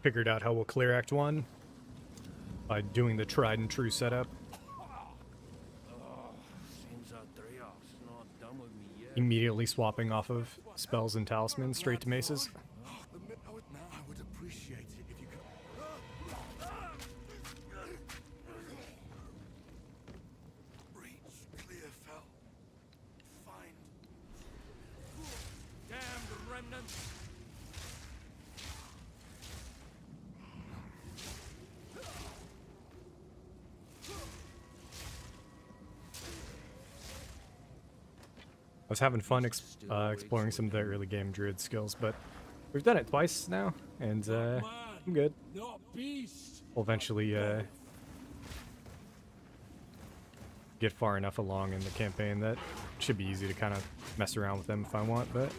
figured out how we'll clear Act 1 by doing the tried and true setup. Immediately swapping off of spells and talismans straight to maces. I would appreciate it if you could. Breach, clear fell. Find. Damned remnants. I was having fun exploring some of the early game Druid skills, but we've done it twice now, and I'm good. We'll eventually get far enough along in the campaign that it should be easy to kind of mess around with them if I want, but...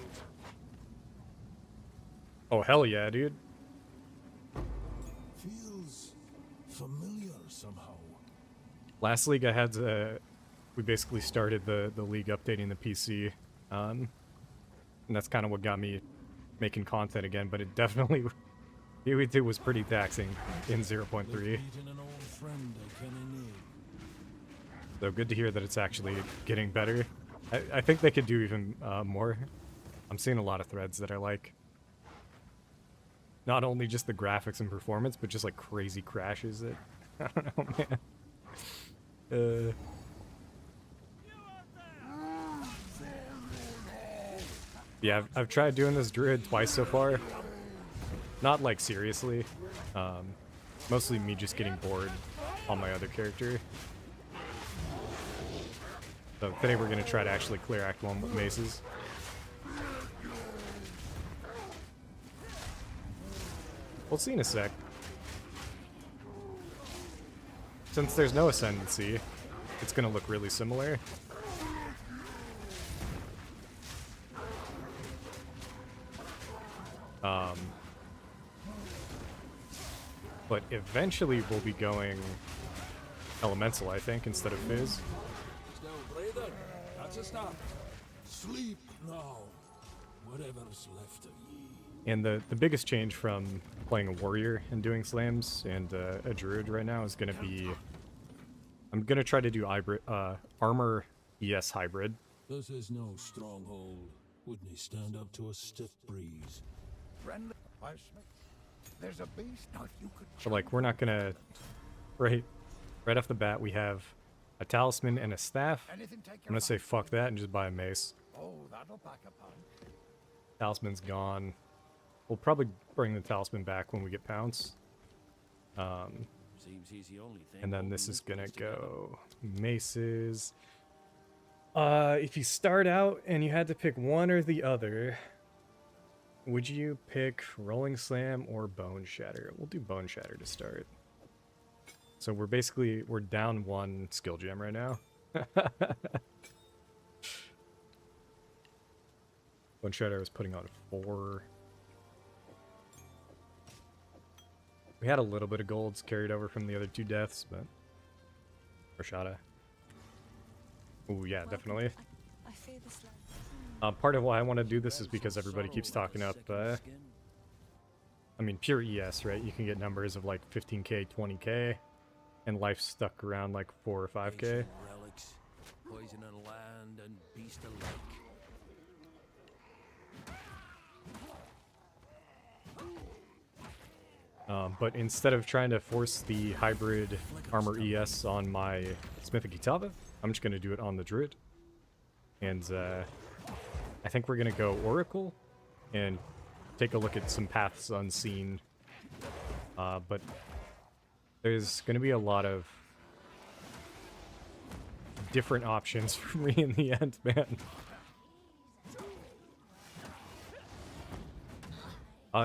Oh, hell yeah, dude. Feels familiar somehow. Last league I had we basically started the league updating the PC, and that's kind of what got me making content again, but it definitely it was pretty taxing in 0.3. So good to hear that it's actually getting better. I think they could do even more. I'm seeing a lot of threads that I like. Not only just the graphics and performance, but just like crazy crashes that I don't know, man. Yeah, I've tried doing this Druid twice so far. Not like seriously. Mostly me just getting bored on my other character. So today we're gonna try to actually clear Act 1 with maces. We'll see in a sec. Since there's no ascendancy, it's gonna look really similar. But eventually we'll be going elemental, I think, instead of fizz. That's a stop. Sleep now. Whatever's left of ye. And the biggest change from playing a warrior and doing slams and a druid right now is going to be... I'm going to try to do armor ES hybrid. This is no stronghold. Wouldn't he stand up to a stiff breeze? Friendly, there's a beast. Now, if you could. So like we're not going to... Right off the bat we have a talisman and a staff. I'm going to say fuck that and just buy a mace. Oh, that'll pack a punch. Talisman's gone. We'll probably bring the talisman back when we get pounce. And then this is gonna go maces. If you start out and you had to pick one or the other, would you pick Rolling Slam or Bone Shatter? We'll do Bone Shatter to start. So we're down one skill gem right now. Bone Shatter was putting on 4. We had a little bit of golds carried over from the other 2 deaths, but... Rashada. Ooh, yeah, definitely. Part of why I want to do this is because everybody keeps talking up, I mean, pure ES, right? You can get numbers of like 15k, 20k, and life stuck around like 4 or 5k. Relics, poison on land and beast alike. But instead of trying to force the hybrid armor ES on my Smith and Kitava, I'm just going to do it on the Druid. And I think we're going to go Oracle and take a look at some paths unseen. But there's going to be a lot of different options for me in the end, man.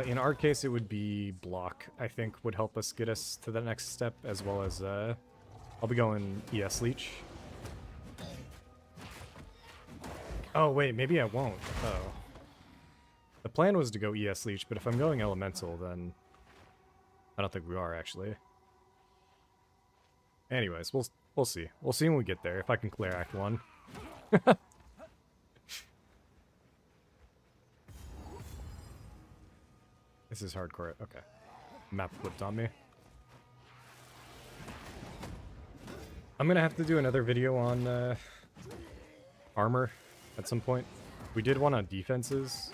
In our case, it would be block, I think, would help us get us to the next step, as well as, I'll be going ES Leech. Oh, wait, maybe I won't. Oh. The plan was to go ES Leech, but if I'm going Elemental, then... I don't think we are, actually. Anyways, we'll see. We'll see when we get there, if I can clear Act 1. This is hardcore. Okay. Map flipped on me. I'm gonna have to do another video on armor at some point. We did one on defenses,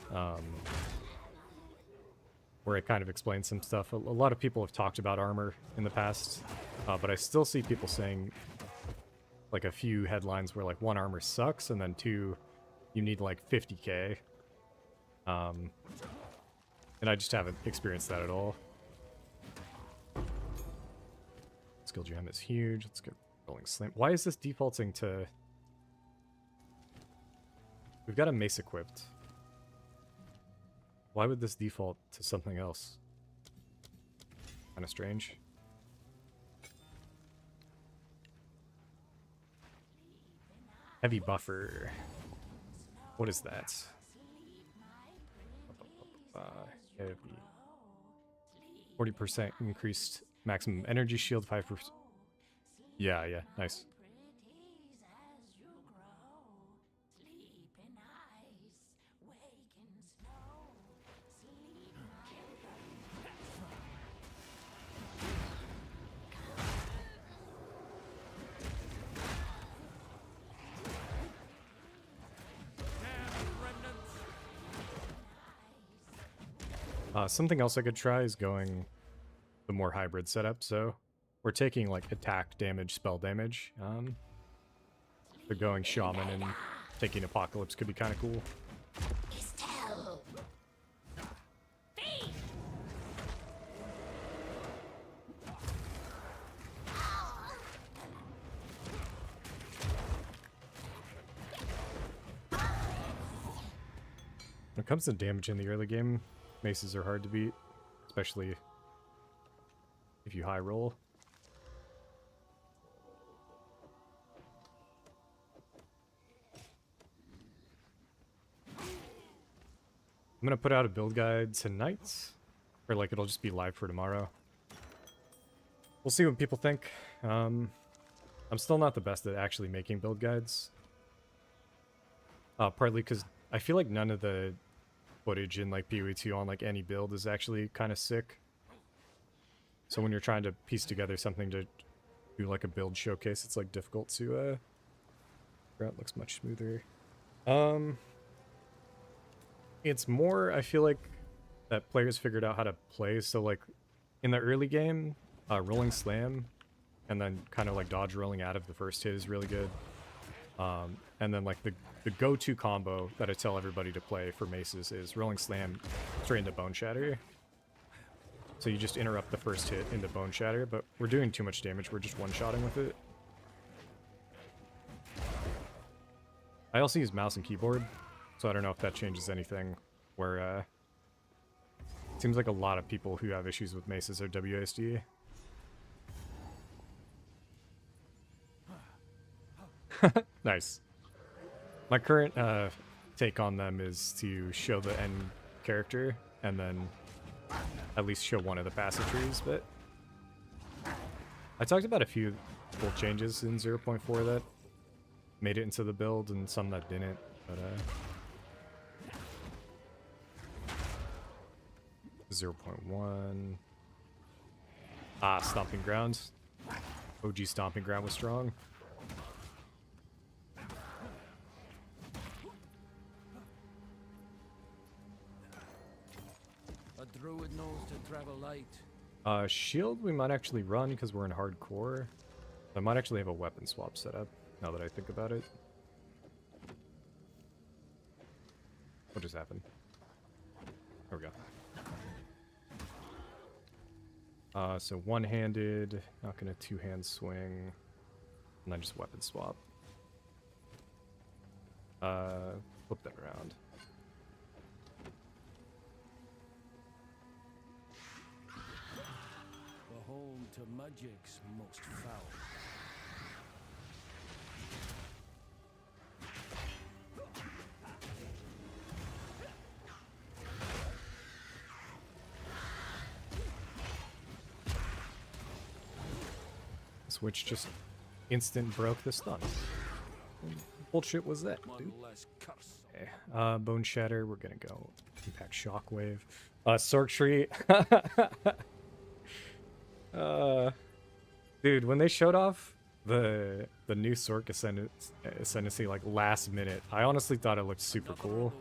where it kind of explains some stuff. A lot of people have talked about armor in the past, but I still see people saying like a few headlines where like 1, armor sucks, and then 2, you need like 50k. And I just haven't experienced that at all. Skill gem is huge. Let's get rolling slam. Why is this defaulting to... We've got a mace equipped. Why would this default to something else? Kind of strange. Heavy buffer. What is that? Heavy. 40% increased maximum energy shield, 5%. Yeah, nice. Something else I could try is going the more hybrid setup. So we're taking like attack damage, spell damage. But going shaman and taking apocalypse could be kind of cool. When it comes to damage in the early game, maces are hard to beat, especially if you high roll. I'm gonna put out a build guide tonight, or like it'll just be live for tomorrow. We'll see what people think. I'm still not the best at actually making build guides. Partly because I feel like none of the footage in like PoE2 on like any build is actually kind of sick. So when you're trying to piece together something to do like a build showcase, it's like difficult to ground looks much smoother. It's more, I feel like, that players figured out how to play. So like in the early game, rolling slam and then kind of like dodge rolling out of the first hit is really good. And then like the go-to combo that I tell everybody to play for maces is rolling slam straight into bone shatter. So you just interrupt the first hit into bone shatter, but we're doing too much damage. We're just one-shotting with it. I also use mouse and keyboard, so I don't know if that changes anything. Where it seems like a lot of people who have issues with maces are WASD. Nice. My current take on them is to show the end character and then at least show one of the passive trees, but I talked about a few cool changes in 0.4 that made it into the build and some that didn't, but 0.1. Stomping Grounds. OG Stomping Ground was strong. A druid knows to travel light. Shield we might actually run because we're in hardcore. I might actually have a weapon swap set up now that I think about it. What just happened? There we go. So one-handed, not gonna two-hand swing, and then just weapon swap. Flip that around. The home to magic's most foul. Switch just instant broke the stun. What bullshit was that, dude? Okay. Bone Shatter, we're gonna go Impact Shockwave. Sorcery. Dude, when they showed off the new Sork Ascendancy like last minute, I honestly thought it looked super cool.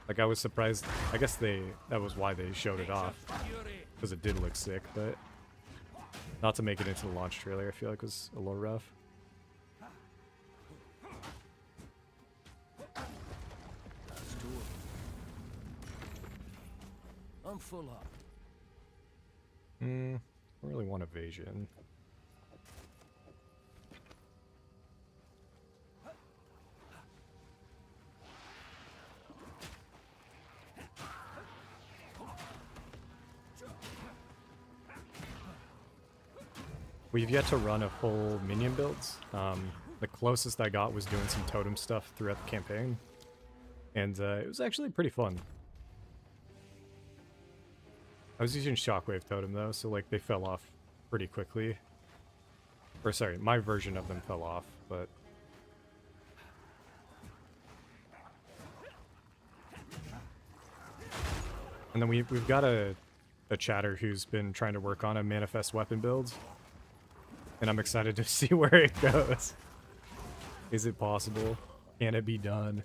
Like I was surprised. I guess that was why they showed it off, because it did look sick, but not to make it into the launch trailer, I feel like was a little rough. I'm full up. I don't really want evasion. We've yet to run a full minion builds. The closest I got was doing some totem stuff throughout the campaign, and it was actually pretty fun. I was using Shockwave Totem though, so like they fell off pretty quickly. Or sorry, my version of them fell off, but... And then we've got a chatter who's been trying to work on a manifest weapon build. And I'm excited to see where it goes. Is it possible? Can it be done?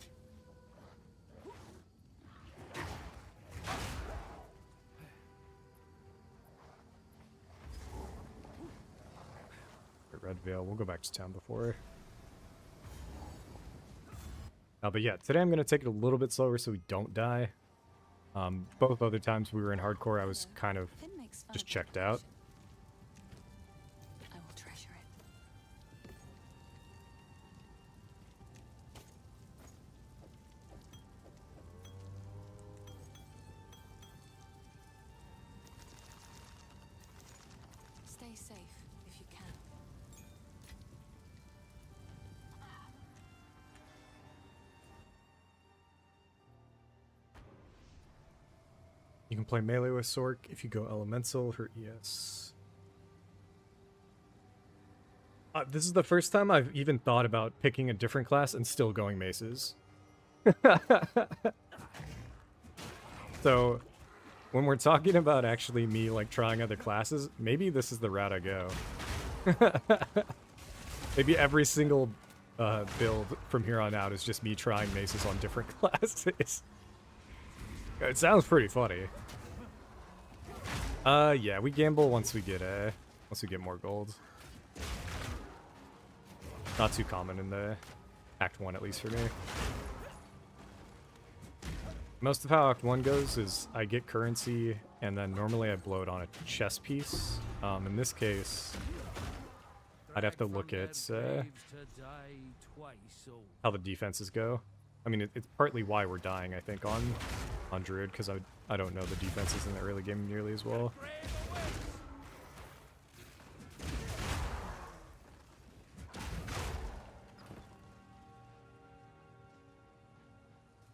Red Veil, we'll go back to town before. But yeah, today I'm going to take it a little bit slower so we don't die. Both other times we were in hardcore, I was kind of just checked out. I will treasure it. Stay safe if you can. You can play melee with Sork if you go elemental, her ES. This is the first time I've even thought about picking a different class and still going maces. So, when we're talking about actually me like trying other classes, maybe this is the route I go. Maybe every single build from here on out is just me trying maces on different classes. It sounds pretty funny. Yeah, we gamble once we get more gold. Not too common in the Act 1, at least for me. Most of how Act 1 goes is I get currency, and then normally I blow it on a chess piece. In this case, I'd have to look at how the defenses go. I mean, it's partly why we're dying, I think, on Druid, because I don't know the defenses in the early game nearly as well.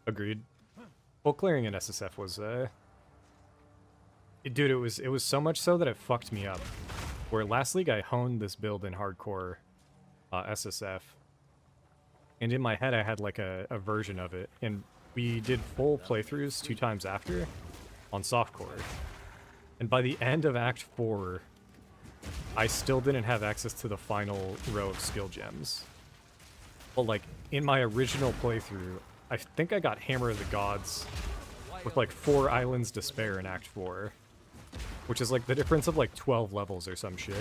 Agreed. Full clearing in SSF was, dude, it was so much so that it fucked me up. Where last league I honed this build in hardcore SSF, and in my head I had like a version of it, and we did full playthroughs 2 times after on softcore. And by the end of Act 4, I still didn't have access to the final row of skill gems. But like in my original playthrough, I think I got Hammer of the Gods with like 4 Islands to spare in Act 4. Which is like the difference of like 12 levels or some shit.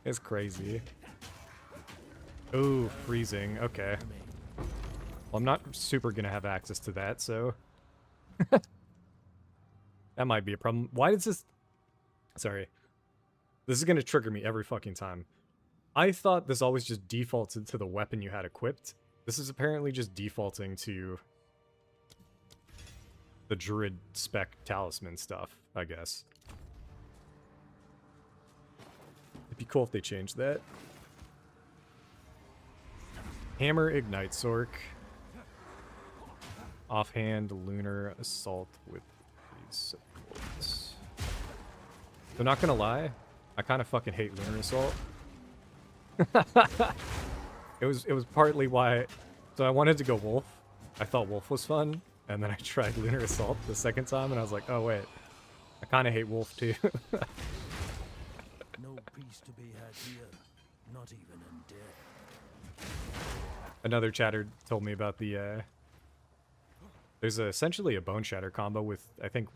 It's crazy. Ooh, freezing. Okay. Well, I'm not super gonna have access to that, so... That might be a problem. Why does this... Sorry. This is gonna trigger me every fucking time. I thought this always just defaulted to the weapon you had equipped. This is apparently just defaulting to the Druid spec talisman stuff, I guess. It'd be cool if they changed that. Hammer Ignite Sork. Offhand Lunar Assault with these supports. So not gonna lie, I kind of fucking hate Lunar Assault. It was partly why... So I wanted to go Wolf. I thought Wolf was fun. And then I tried Lunar Assault the second time, and I was like, oh wait, I kind of hate Wolf too. No peace to be had here, not even in death. Another chatter told me about the, there's essentially a Bone Shatter combo with, I think,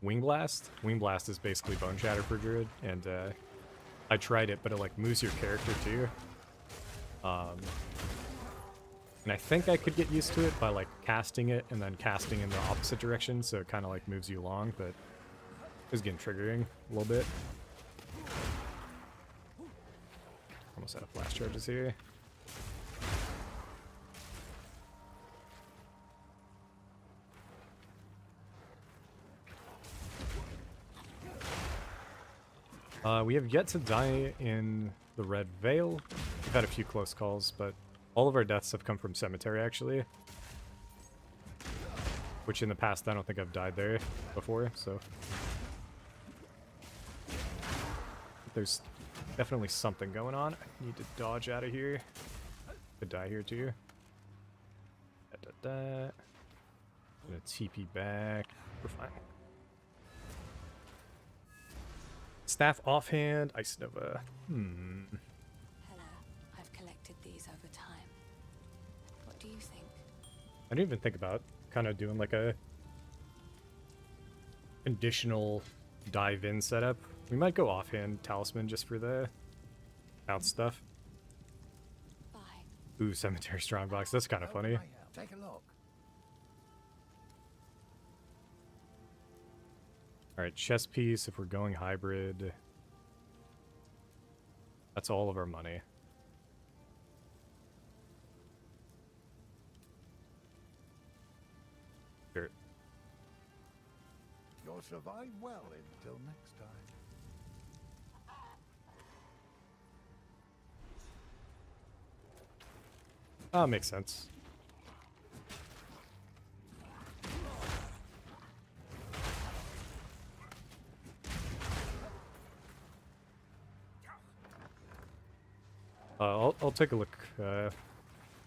Wing Blast. Wing Blast is basically Bone Shatter for Druid, and I tried it, but it like moves your character too. And I think I could get used to it by like casting it and then casting in the opposite direction, so it kind of like moves you along, but it was getting triggering a little bit. Almost out of flash charges here. We have yet to die in the Red Veil. We've had a few close calls, but all of our deaths have come from Cemetery, actually. Which in the past, I don't think I've died there before, so... There's definitely something going on. I need to dodge out of here. Could die here, too. Gonna TP back. We're fine. Staff offhand, Ice Nova. Hello. I've collected these over time. What do you think? I didn't even think about kind of doing like a conditional dive in setup. We might go offhand Talisman just for the out stuff. Bye. Ooh, Cemetery Strongbox. That's kind of funny. Take a look. Alright, chess piece if we're going hybrid. That's all of our money. Sure. You'll survive well until next time. Ah, makes sense. I'll take a look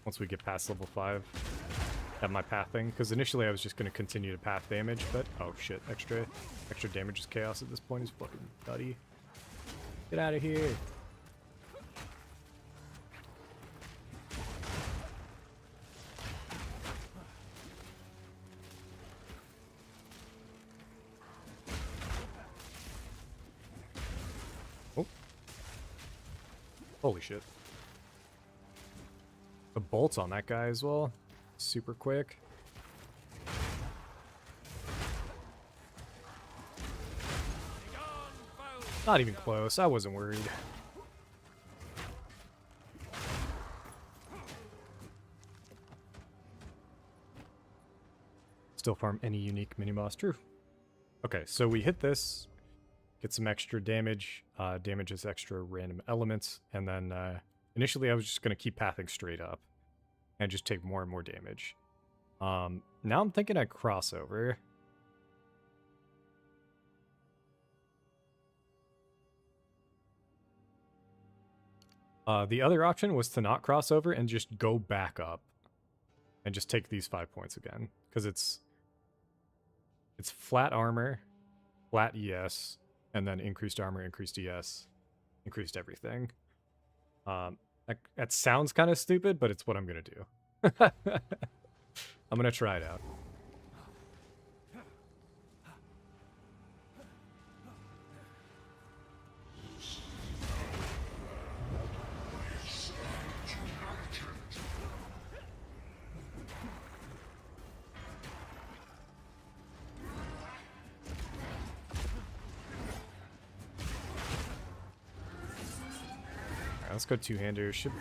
once we get past level 5 at my pathing, because initially I was just going to continue to path damage, but oh shit, extra damage is chaos at this point is fucking nutty. Get out of here. Oh. Holy shit. The bolts on that guy as well. Super quick. Not even close. I wasn't worried. Still farm any unique mini-boss. True. Okay, so we hit this. Get some extra damage. Damages extra random elements. And then initially I was just going to keep pathing straight up. And just take more and more damage. Now I'm thinking I'd cross over. The other option was to not cross over and just go back up. And just take these 5 points again. Because it's flat armor, flat ES, and then increased armor, increased ES, increased everything. That sounds kind of stupid, but it's what I'm going to do. I'm going to try it out. Let's go two-hander. Should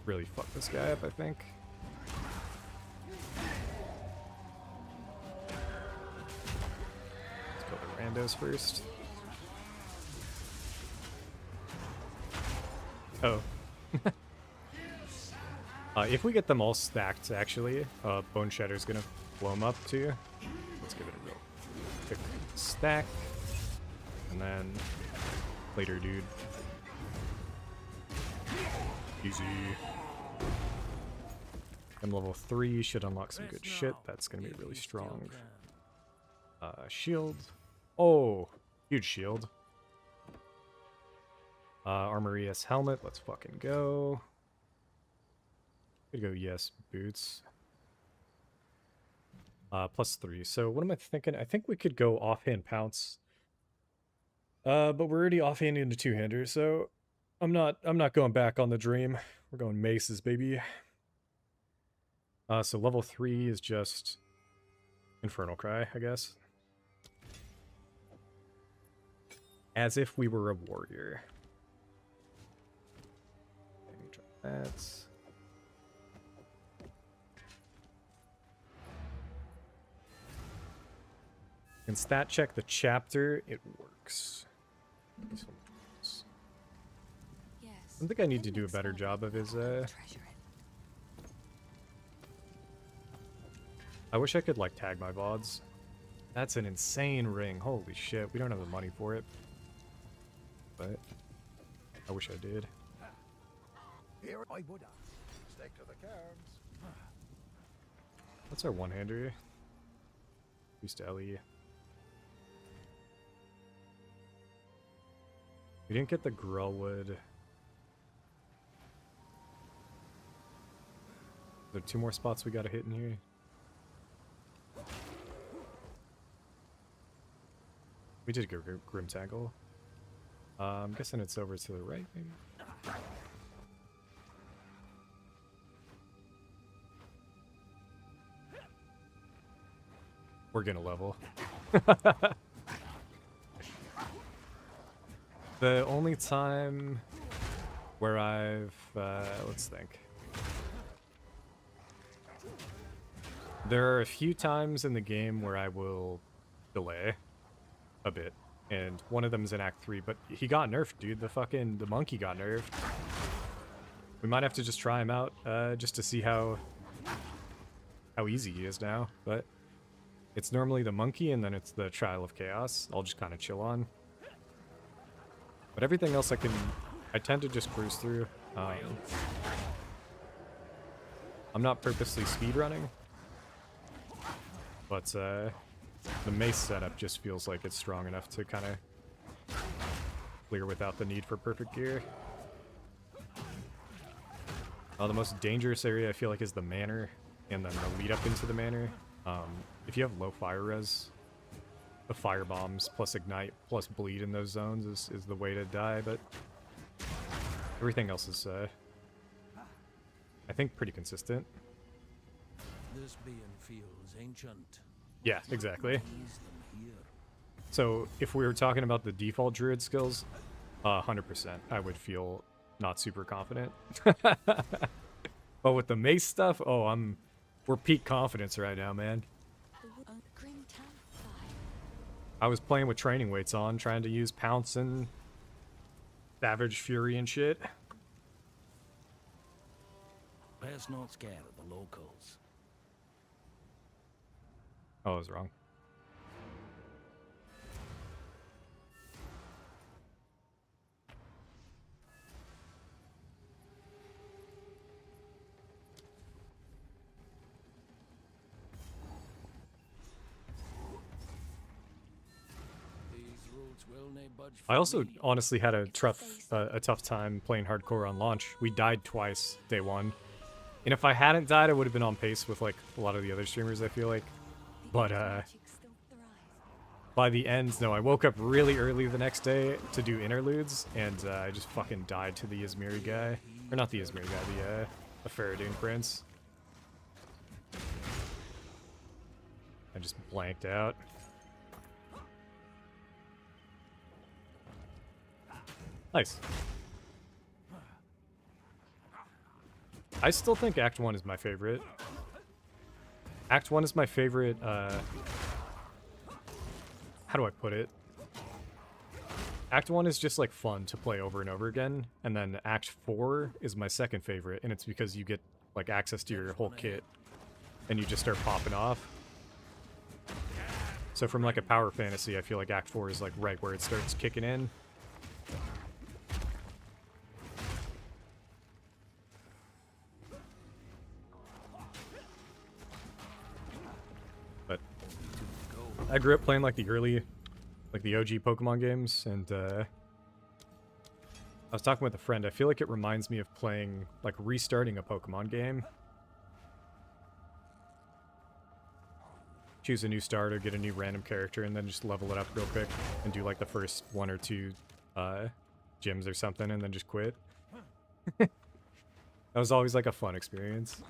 really fuck this guy up, I think. Let's go the randos first. Oh. If we get them all stacked, actually, Bone Shatter's gonna blow them up too. Let's give it a real quick stack. And then later, dude. Easy. And level 3 should unlock some good shit. That's gonna be really strong. Shield. Oh, huge shield. Armor ES helmet. Let's fucking go. Could go yes boots. +3. So what am I thinking? I think we could go offhand pounce. But we're already offhanding into two-hander, so I'm not going back on the dream. We're going maces, baby. So level 3 is just Infernal Cry, I guess. As if we were a warrior. Okay, try that. Can stat check the chapter, it works. Yes. I think I need to do a better job of his, Treasure it. I wish I could, like, tag my VODs. That's an insane ring. Holy shit, we don't have the money for it. But I wish I did. Here I would stick to the cards. What's our one-hander? Boost Ellie. We didn't get the Grellwood. Are there 2 more spots we gotta hit in here? We did go Grim Tangle. I'm guessing it's over to the right, maybe? We're gonna level. The only time where I've... let's think. There are a few times in the game where I will delay a bit. And one of them is in Act 3, but he got nerfed, dude. The monkey got nerfed. We might have to just try him out, just to see how easy he is now. But it's normally the monkey, and then it's the Trial of Chaos. I'll just kind of chill on. But everything else I tend to just cruise through. I'm not purposely speedrunning, but the mace setup just feels like it's strong enough to kind of clear without the need for perfect gear. The most dangerous area I feel like is the manor, and then the lead up into the manor. If you have low fire res, the fire bombs plus ignite plus bleed in those zones is the way to die, but everything else is, I think, pretty consistent. This being feels ancient. Yeah, exactly. Ease them here. So if we were talking about the default druid skills, 100%, I would feel not super confident. But with the mace stuff, oh, we're peak confidence right now, man. I was playing with training weights on, trying to use Pounce and Savage Fury and shit. Best not scared of the locals. Oh, I was wrong. I also honestly had a tough time playing hardcore on launch. We died twice day 1. And if I hadn't died, I would have been on pace with like a lot of the other streamers, I feel like. But by the end, no, I woke up really early the next day to do interludes, and I just fucking died to the Izmiri guy. Or not the Izmiri guy, the Faradune Prince. I just blanked out. Nice. I still think Act 1 is my favorite. Act 1 is my favorite, how do I put it? Act 1 is just, like, fun to play over and over again, and then Act 4 is my second favorite, and it's because you get, like, access to your whole kit, and you just start popping off. So from, like, a power fantasy, I feel like Act 4 is, like, right where it starts kicking in. I grew up playing like the like the OG Pokemon games, and I was talking with a friend. I feel like it reminds me of playing, like, restarting a Pokemon game. Choose a new starter, get a new random character, and then just level it up real quick and do like the first 1 or 2 gyms or something, and then just quit. That was always like a fun experience.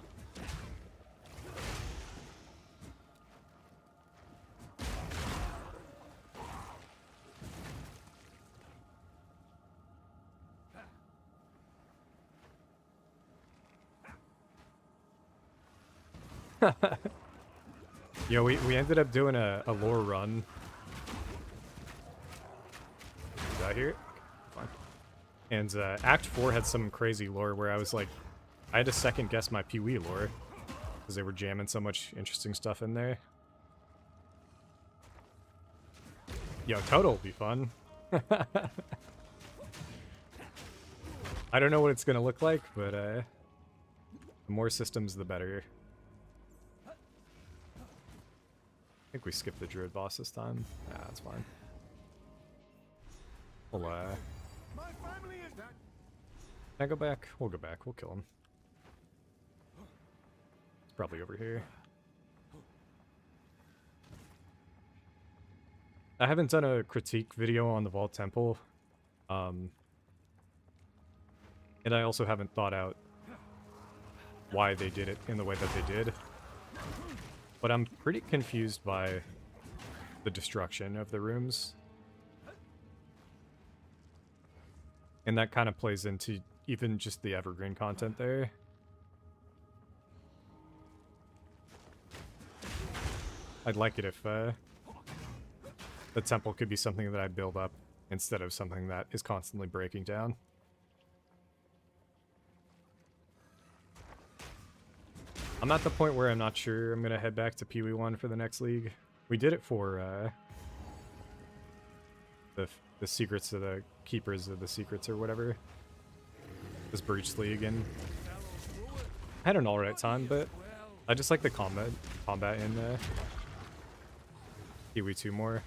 Yeah, we ended up doing a lore run. Is that here? Fine. And Act 4 had some crazy lore where I was like, I had to second guess my Pee-wee lore because they were jamming so much interesting stuff in there. Yo, Total will be fun. I don't know what it's gonna look like, but the more systems, the better. I think we skipped the Druid boss this time. Nah, that's fine. We'll, My family is dead. can I go back? We'll go back. We'll kill him. It's probably over here. I haven't done a critique video on the Vault Temple. And I also haven't thought out why they did it in the way that they did. But I'm pretty confused by the destruction of the rooms. And that kind of plays into even just the evergreen content there. I'd like it if the temple could be something that I build up instead of something that is constantly breaking down. I'm at the point where I'm not sure I'm going to head back to Pee-wee 1 for the next league. We did it for the secrets of the keepers of the secrets or whatever. This breach league, and I had an alright time, but I just like the combat in Pee-wee 2 more.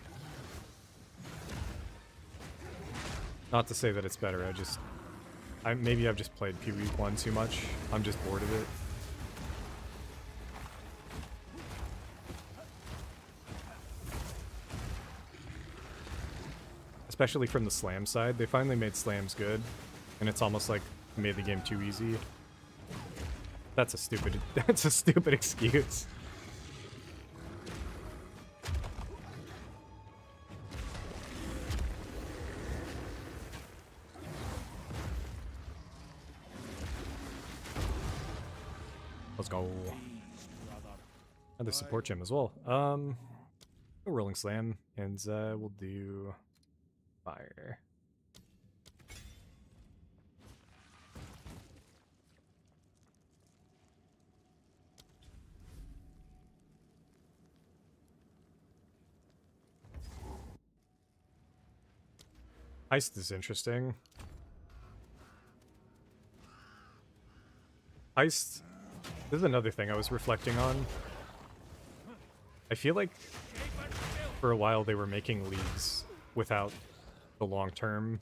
Not to say that it's better, maybe I've just played Pee-wee 1 too much. I'm just bored of it. Especially from the slam side. They finally made slams good, and it's almost like made the game too easy. That's a stupid excuse. Let's go. Another support gem as well. A rolling slam, and we'll do fire. Heist is interesting. Heist. This is another thing I was reflecting on. I feel like for a while they were making leagues without the long-term,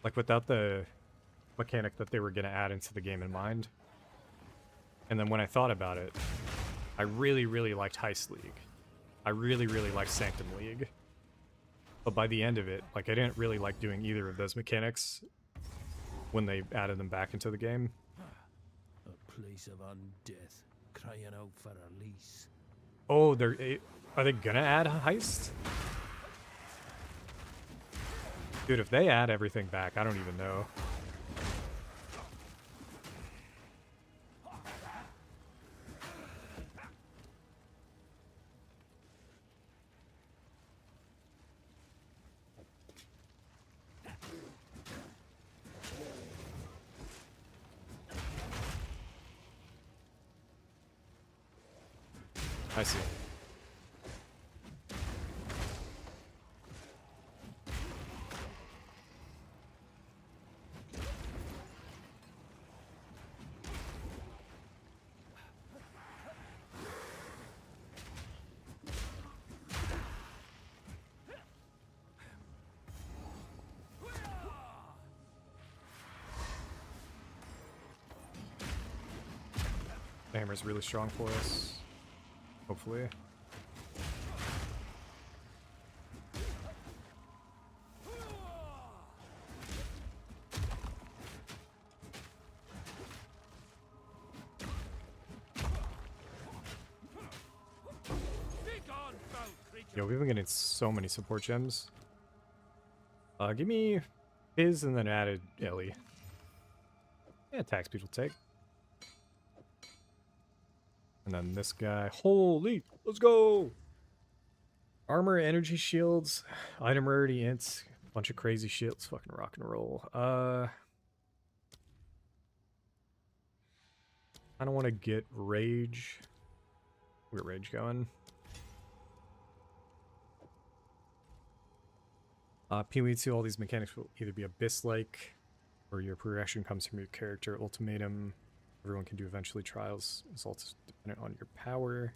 like without the mechanic that they were going to add into the game in mind. And then when I thought about it, I really, really liked Heist League. I really, really liked Sanctum League. But by the end of it, like, I didn't really like doing either of those mechanics when they added them back into the game. A place of undeath, crying out for release. Oh, are they gonna add Heist? Dude, if they add everything back, I don't even know. I see. The hammer's really strong for us. Hopefully. Yo, we've been getting so many support gems. Give me his and then added Ellie. Yeah, attack speed will take. And then this guy. Holy, let's go! Armor, energy shields, item rarity, ints, bunch of crazy shit. Let's fucking rock and roll. I don't want to get rage. We're rage going. PoE2, all these mechanics will either be Abyss-like, or your progression comes from your character. Ultimatum, everyone can do eventually. Trials, results dependent on your power.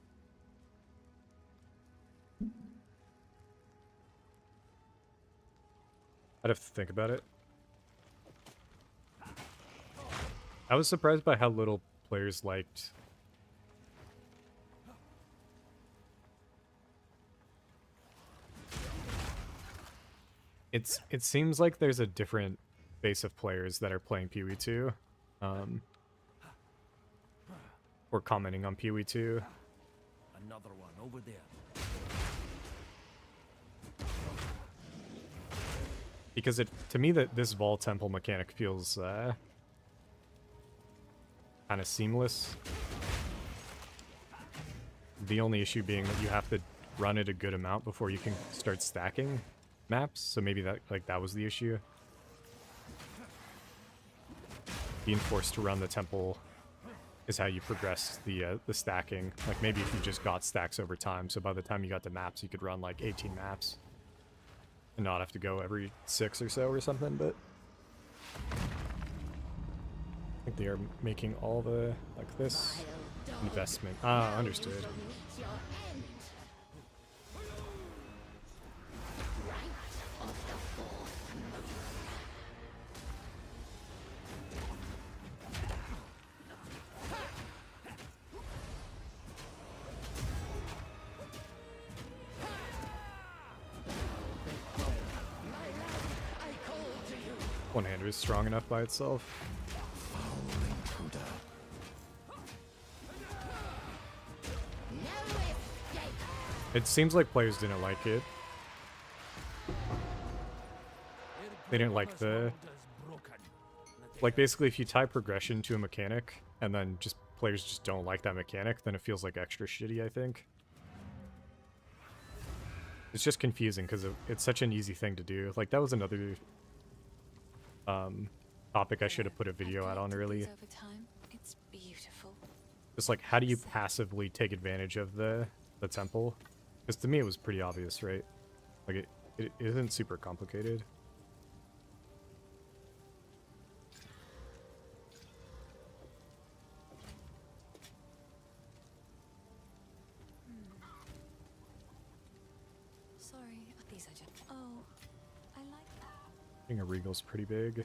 I'd have to think about it. I was surprised by how little players liked it seems like there's a different base of players that are playing PoE2, or commenting on PoE2. Another one over there. Because to me, that this Vol Temple mechanic feels kind of seamless. The only issue being that you have to run it a good amount before you can start stacking maps, so maybe that was the issue. Being forced to run the temple is how you progress the stacking. Like maybe if you just got stacks over time, so by the time you got to maps, you could run like 18 maps and not have to go every 6 or so or something. But I think they are making all the like this investment. Ah, understood. One-hander is strong enough by itself. It seems like players didn't like it. They didn't like like basically if you tie progression to a mechanic and then just players just don't like that mechanic, then it feels like extra shitty, I think. It's just confusing because it's such an easy thing to do. Like that was another topic I should have put a video out on early. It's beautiful. Just like how do you passively take advantage of the temple? Because to me it was pretty obvious, right? Like it isn't super complicated. Sorry, these are just. Oh, I like that. I think a regal's pretty big.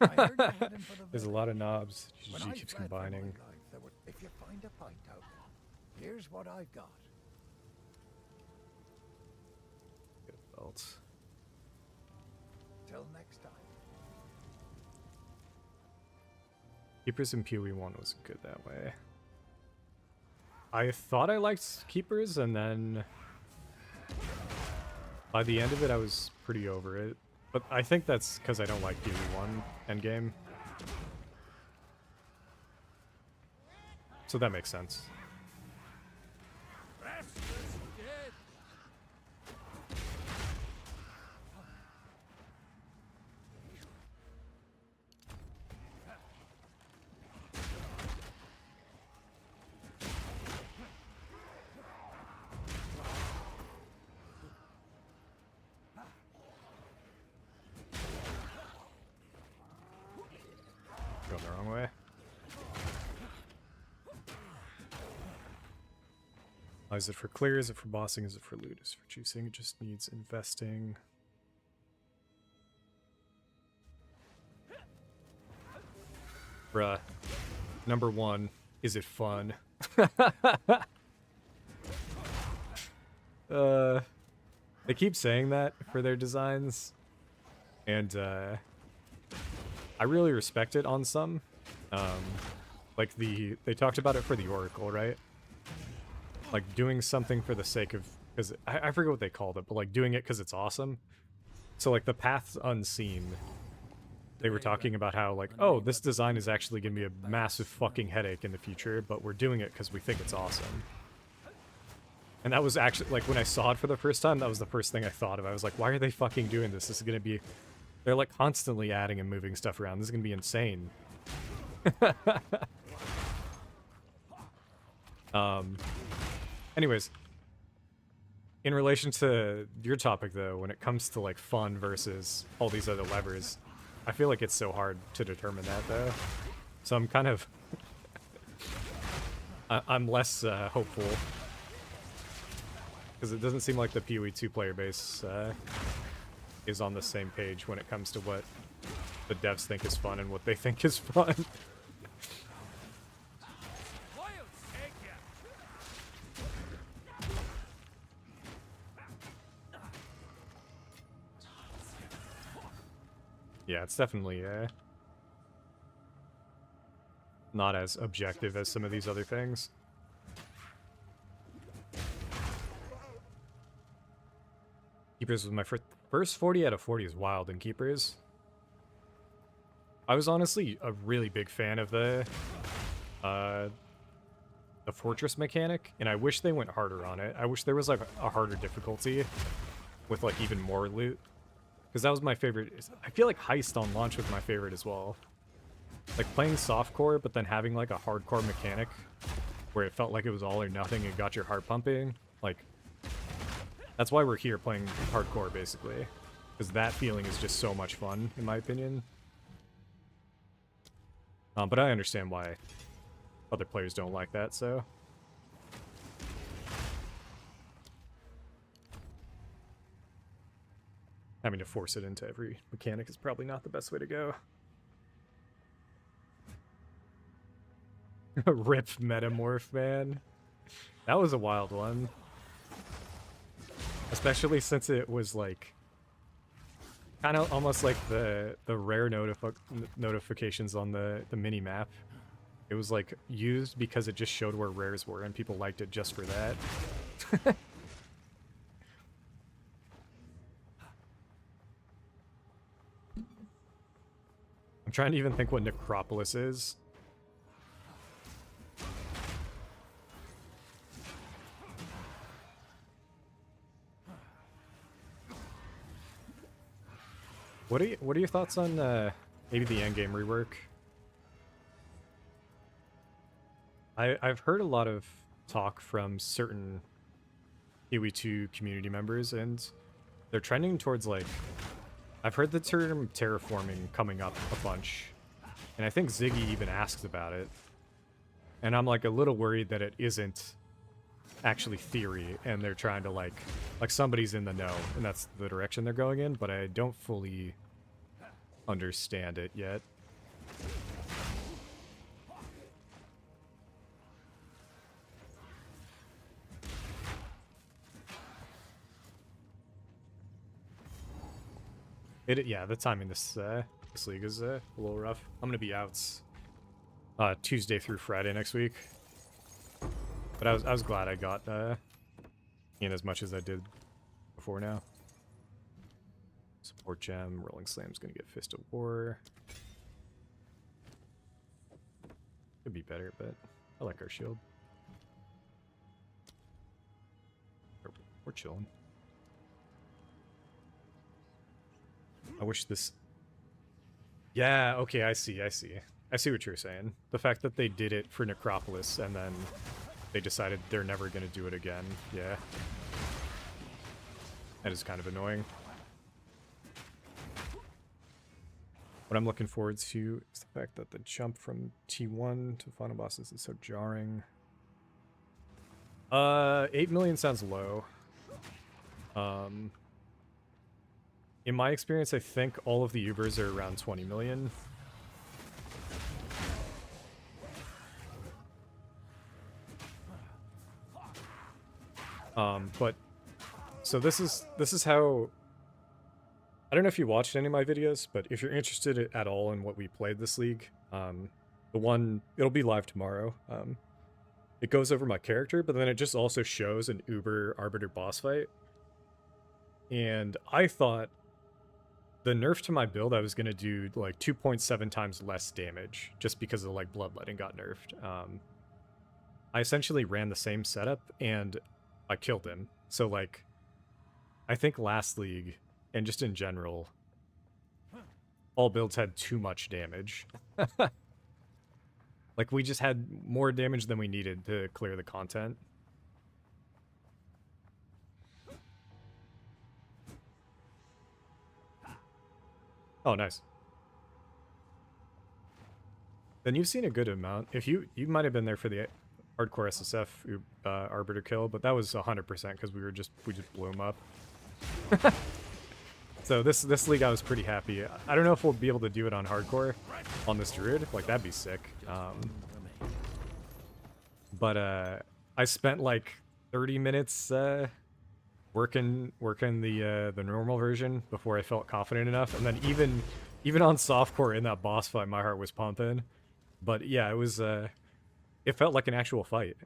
I heard you heading for the There's a village. lot of knobs. When She I keeps fled for my combining. life, if you find a pint out there, here's what I've got. Get a belt. Till next time. Keepers in PoE 1 was good that way. I thought I liked Keepers, and then by the end of it, I was pretty over it. But I think that's because I don't like PoE 1 endgame. So that makes sense. Going the wrong way. Is it for clear? Is it for bossing? Is it for loot? Is it for juicing? It just needs investing. Bruh. Number one, is it fun? They keep saying that for their designs, and I really respect it on some. Like they talked about it for the Oracle, right? Like doing something for the sake of, because I forget what they called it, but like doing it because it's awesome. So like the Paths Unseen, they were talking about how like, oh, this design is actually going to be a massive fucking headache in the future, but we're doing it because we think it's awesome. And that was actually, like, when I saw it for the first time, that was the first thing I thought of. I was like, why are they fucking doing this? This is going to be... They're, like, constantly adding and moving stuff around. This is going to be insane. Anyways. In relation to your topic, though, when it comes to, like, fun versus all these other levers, I feel like it's so hard to determine that, though. So I'm kind of... I'm less hopeful. Because it doesn't seem like the PoE 2 player base is on the same page when it comes to what the devs think is fun and what they think is fun. Yeah, it's definitely not as objective as some of these other things. Keepers was my first 40 out of 40 is wild in Keepers. I was honestly a really big fan of the fortress mechanic, and I wish they went harder on it. I wish there was like a harder difficulty with like even more loot, because that was my favorite. I feel like Heist on launch was my favorite as well. Like playing softcore, but then having like a hardcore mechanic where it felt like it was all or nothing and got your heart pumping. Like, that's why we're here playing hardcore, basically. Because that feeling is just so much fun, in my opinion. But I understand why other players don't like that, so... Having to force it into every mechanic is probably not the best way to go. Rip Metamorph, man. That was a wild one. Especially since it was like kind of almost like the rare notifications on the mini map. It was like used because it just showed where rares were and people liked it just for that. I'm trying to even think what Necropolis is. What are your thoughts on maybe the endgame rework? I've heard a lot of talk from certain PoE2 community members, and they're trending towards like, I've heard the term terraforming coming up a bunch, and I think Ziggy even asked about it, and I'm like a little worried that it isn't actually theory, and they're trying to like somebody's in the know, and that's the direction they're going in, but I don't fully understand it yet. Yeah, the timing this league is a little rough. I'm gonna be out Tuesday through Friday next week. But I was glad I got in as much as I did before now. Support gem, Rolling Slam's gonna get Fist of War. Could be better, but I like our shield. We're chilling. I wish this... Yeah, okay, I see. I see what you're saying. The fact that they did it for Necropolis and then they decided they're never going to do it again. Yeah. That is kind of annoying. What I'm looking forward to is the fact that the jump from T1 to final bosses is so jarring. 8 million sounds low. In my experience, I think all of the Ubers are around 20 million. But so this is how. I don't know if you watched any of my videos, but if you're interested at all in what we played this league, it'll be live tomorrow. It goes over my character, but then it just also shows an Uber Arbiter boss fight. And I thought the nerf to my build, I was going to do like 2.7 times less damage just because of like bloodletting got nerfed. I essentially ran the same setup and I killed him. So like, I think last league and just in general, all builds had too much damage. Like we just had more damage than we needed to clear the content. Oh, nice. Then you've seen a good amount. If you might have been there for the hardcore SSF Arbiter kill, but that was 100% because we just blew him up. So this league I was pretty happy. I don't know if we'll be able to do it on hardcore on this Druid. Like that'd be sick. But I spent like 30 minutes working the normal version before I felt confident enough, and then even on softcore in that boss fight, my heart was pumping. But yeah, it was it felt like an actual fight,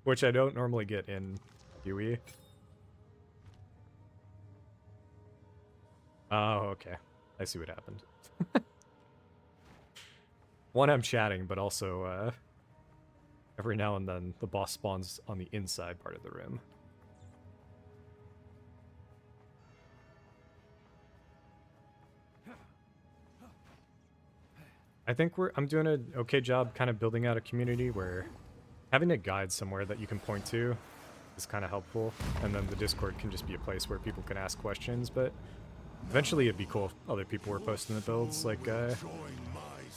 which I don't normally get in UE. Oh, okay. I see what happened. One, I'm chatting, but also every now and then the boss spawns on the inside part of the room. I think I'm doing an okay job kind of building out a community where having a guide somewhere that you can point to is kind of helpful, and then the Discord can just be a place where people can ask questions, but eventually it'd be cool if other people were posting the builds. Like, I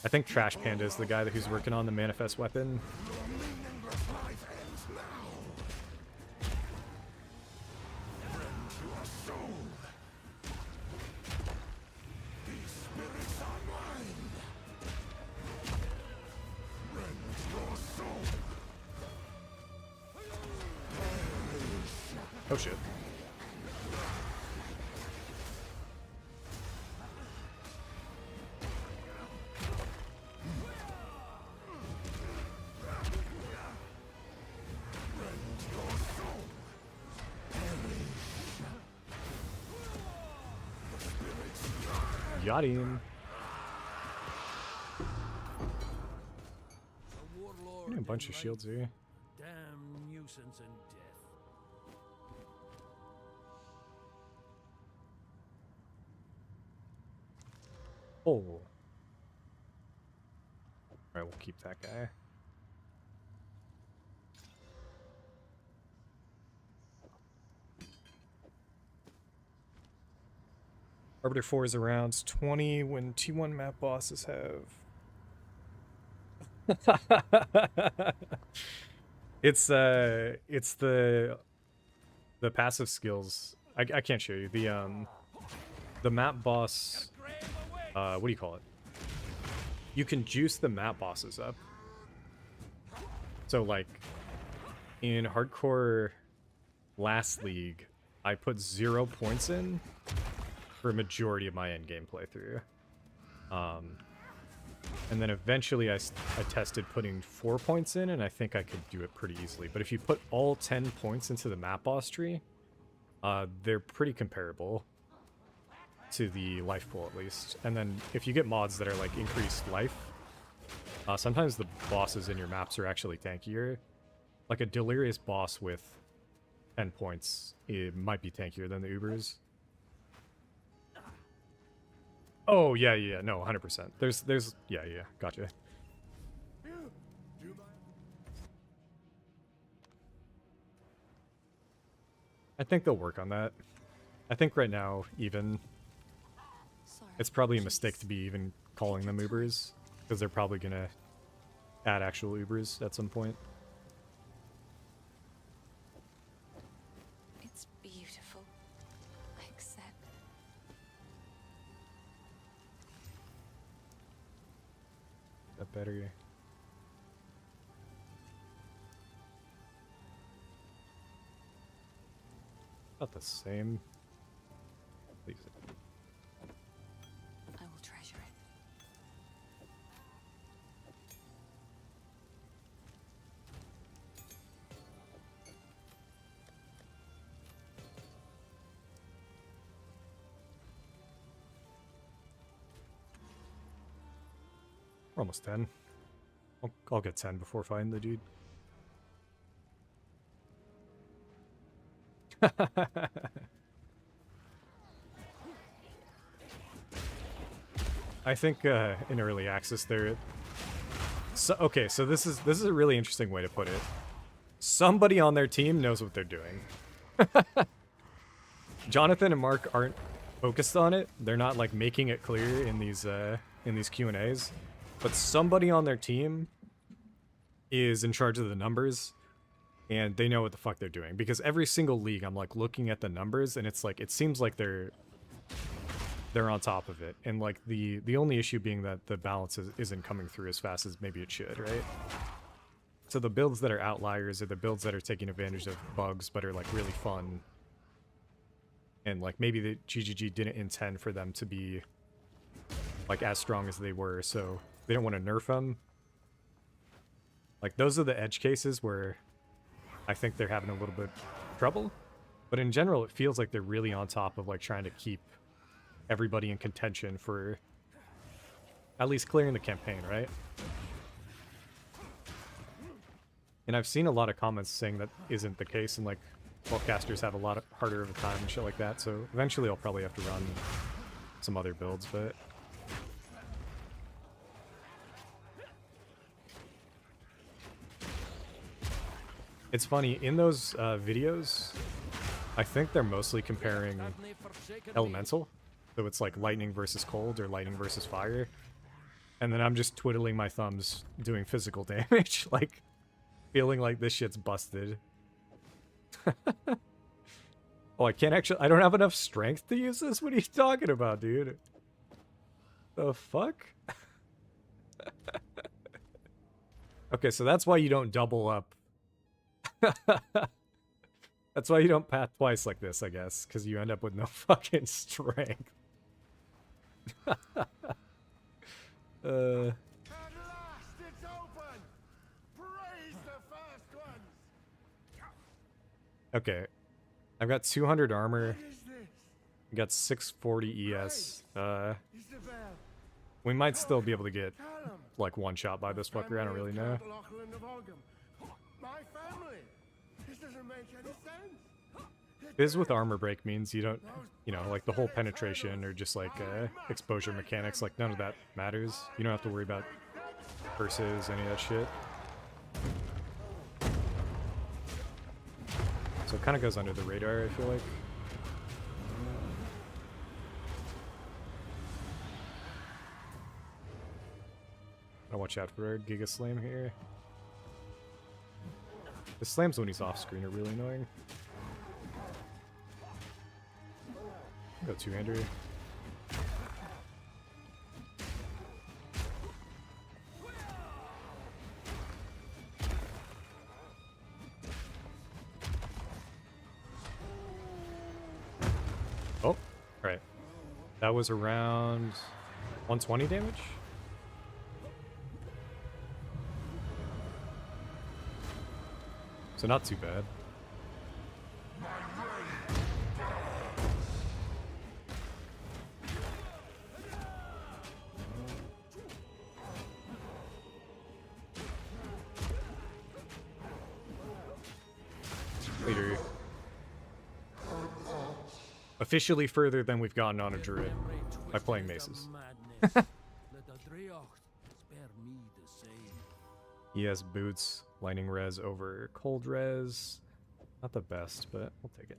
think Trash Panda is the guy who's working on the Manifest weapon. Oh shit. Got him. A bunch of shields here. Damn nuisance and death. Oh. Alright, we'll keep that guy. Arbiter 4 is around 20 when T1 map bosses have. It's the passive skills. I can't show you. The map boss, what do you call it? You can juice the map bosses up. So like in hardcore last league, I put 0 points in for a majority of my endgame playthrough. And then eventually I tested putting 4 points in, and I think I could do it pretty easily. But if you put all 10 points into the map boss tree, they're pretty comparable to the life pool at least. And then if you get mods that are like increased life, sometimes the bosses in your maps are actually tankier. Like a delirious boss with 10 points, it might be tankier than the Ubers. Oh, yeah, no, 100%. There's, yeah, gotcha. I think they'll work on that. I think right now, even, it's probably a mistake to be even calling them Ubers, because they're probably gonna add actual Ubers at some point. It's beautiful. I accept. That better. About the same. Please. I will treasure it. We're almost 10. I'll get 10 before fighting the dude. I think in early access there. So okay, so this is a really interesting way to put it. Somebody on their team knows what they're doing. Jonathan and Mark aren't focused on it. They're not like making it clear in these Q&As. But somebody on their team is in charge of the numbers, and they know what the fuck they're doing. Because every single league, I'm like looking at the numbers, and it's like it seems like they're on top of it. And like the only issue being that the balance isn't coming through as fast as maybe it should, right? So the builds that are outliers are the builds that are taking advantage of bugs but are like really fun. And like maybe the GGG didn't intend for them to be like as strong as they were, so they don't want to nerf them. Like those are the edge cases where I think they're having a little bit of trouble. But in general, it feels like they're really on top of like trying to keep everybody in contention for at least clearing the campaign, right? And I've seen a lot of comments saying that isn't the case, and like spellcasters have a lot harder of a time and shit like that. So eventually I'll probably have to run some other builds, but it's funny, in those videos, I think they're mostly comparing elemental. So it's like lightning versus cold or lightning versus fire. And then I'm just twiddling my thumbs doing physical damage, like feeling like this shit's busted. Oh, I don't have enough strength to use this? What are you talking about, dude? The fuck? Okay, so that's why you don't double up. That's why you don't path twice like this, I guess, because you end up with no fucking strength. At last, it's open! Praise the first ones! Okay, I've got 200 armor. What is this? I got 640 ES. Isabel, We might still be able to get Callum, like one shot by this fucker. I don't really know. My family! This doesn't make any sense! Biz with armor break means you don't, you know, like the whole penetration or just like exposure mechanics, like none of that matters. You don't have to worry about curses, any of that shit. So it kind of goes under the radar, I feel like. I'll watch out for Giga Slam here. The slams when he's off screen are really annoying. Go two-hander. Oh, right. That was around 120 damage? So not too bad. Later. Officially further than we've gotten on a druid by playing maces. ES boots, lightning res over cold res. Not the best, but we'll take it.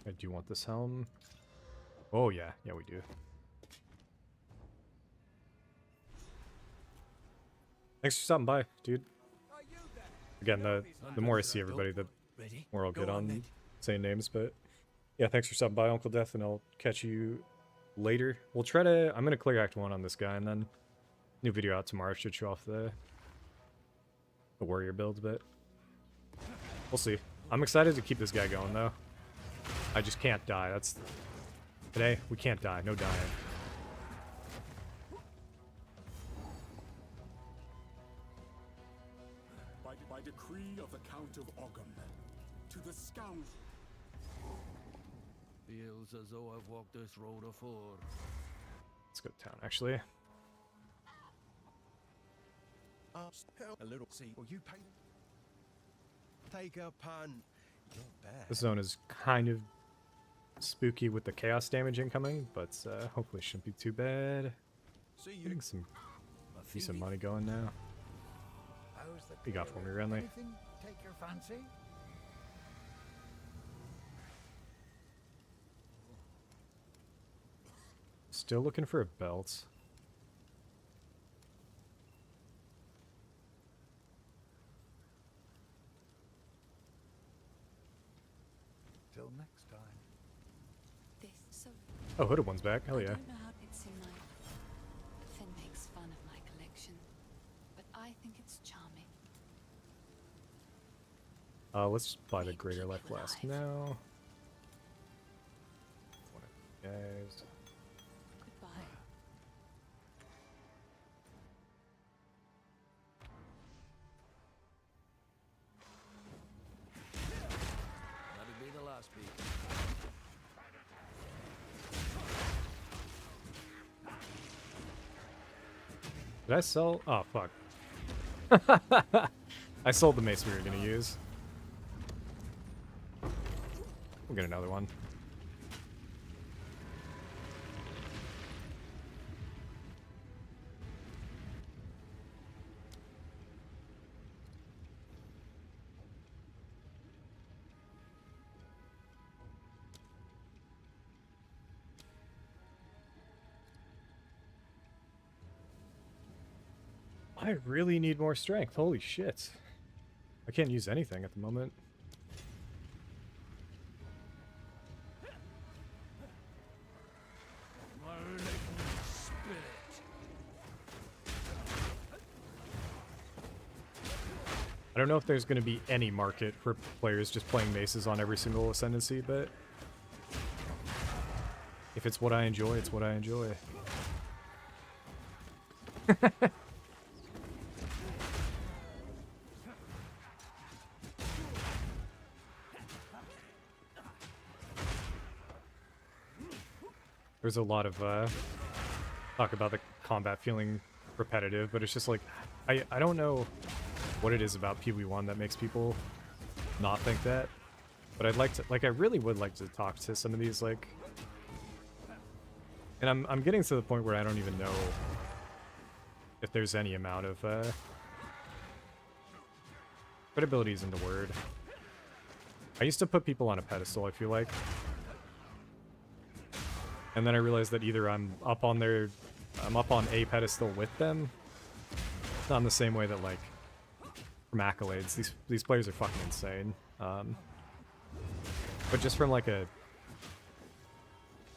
I do want this helm. Oh yeah, yeah we do. Thanks for stopping by, dude. Again, the more I see everybody, the more I'll get on saying names, but yeah, thanks for stopping by, Uncle Death, and I'll catch you later. We'll try to, I'm going to clear Act 1 on this guy, and then new video out tomorrow should show off the the warrior build a bit. We'll see. I'm excited to keep this guy going though. I just can't die. That's today. We can't die. No dying. By decree of the Count of Ogham, to the scoundrel. Feels as though I've walked this road afore. Let's go to town, actually. A little see, or you pay. Take a pun. Not bad. This zone is kind of spooky with the chaos damage incoming, but hopefully shouldn't be too bad. See you. Getting some decent money going now. How's the What you got for me, Renly? Anything take your fancy? Still looking for a belt. Till next time. This so Oh, hooded one's back. Hell I yeah. don't know how it's in my Finn makes fun of my collection, but I think it's charming. Let's buy the Maybe Greater keep Life it Flask alive. now. One of you guys. Goodbye. That'd be the last beat. Did I sell? Oh, fuck. I sold the mace we were going to use. We'll get another one. I really need more strength. Holy shit. I can't use anything at the moment. I don't know if there's going to be any market for players just playing maces on every single ascendancy, but if it's what I enjoy, it's what I enjoy. There's a lot of talk about the combat feeling repetitive, but it's just like I don't know what it is about PvE1 that makes people not think that. But I'd like to, like, I really would like to talk to some of these, like, and I'm getting to the point where I don't even know if there's any amount of credibility isn't the word. I used to put people on a pedestal, I feel like. And then I realized that either I'm up on a pedestal with them. Not in the same way that, like, from accolades, these players are fucking insane. But just from like a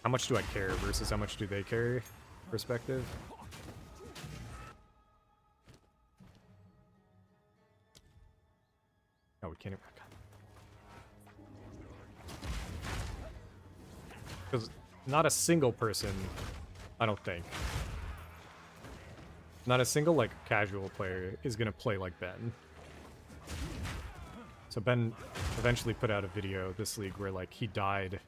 how much do I care versus how much do they care perspective. Oh, we can't even. Because not a single person, I don't think. Not a single, like, casual player is gonna play like Ben. So Ben eventually put out a video this league where, like, he died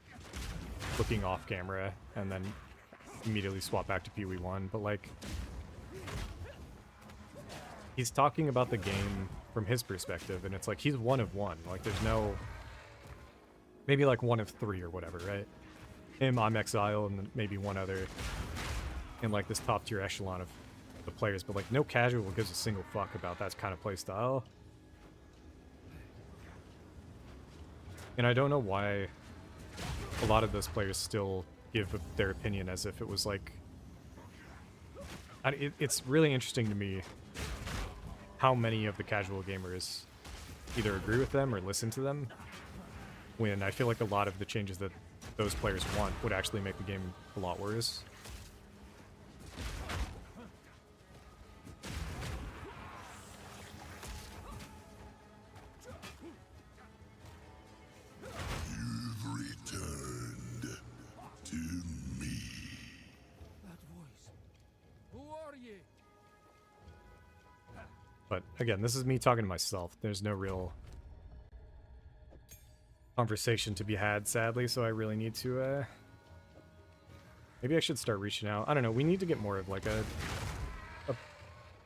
looking off camera and then immediately swapped back to PvE1, but, like, he's talking about the game from his perspective, and it's like he's one of one. Like, there's no, maybe like one of three or whatever, right? Him, I'm Exile, and then maybe one other in, like, this top tier echelon of the players, but, like, no casual gives a single fuck about that kind of play style. And I don't know why a lot of those players still give their opinion as if it was like... It's really interesting to me how many of the casual gamers either agree with them or listen to them, when I feel like a lot of the changes that those players want would actually make the game a lot worse. But again, this is me talking to myself. There's no real conversation to be had, sadly, so I really need to, maybe I should start reaching out. I don't know, we need to get more of like a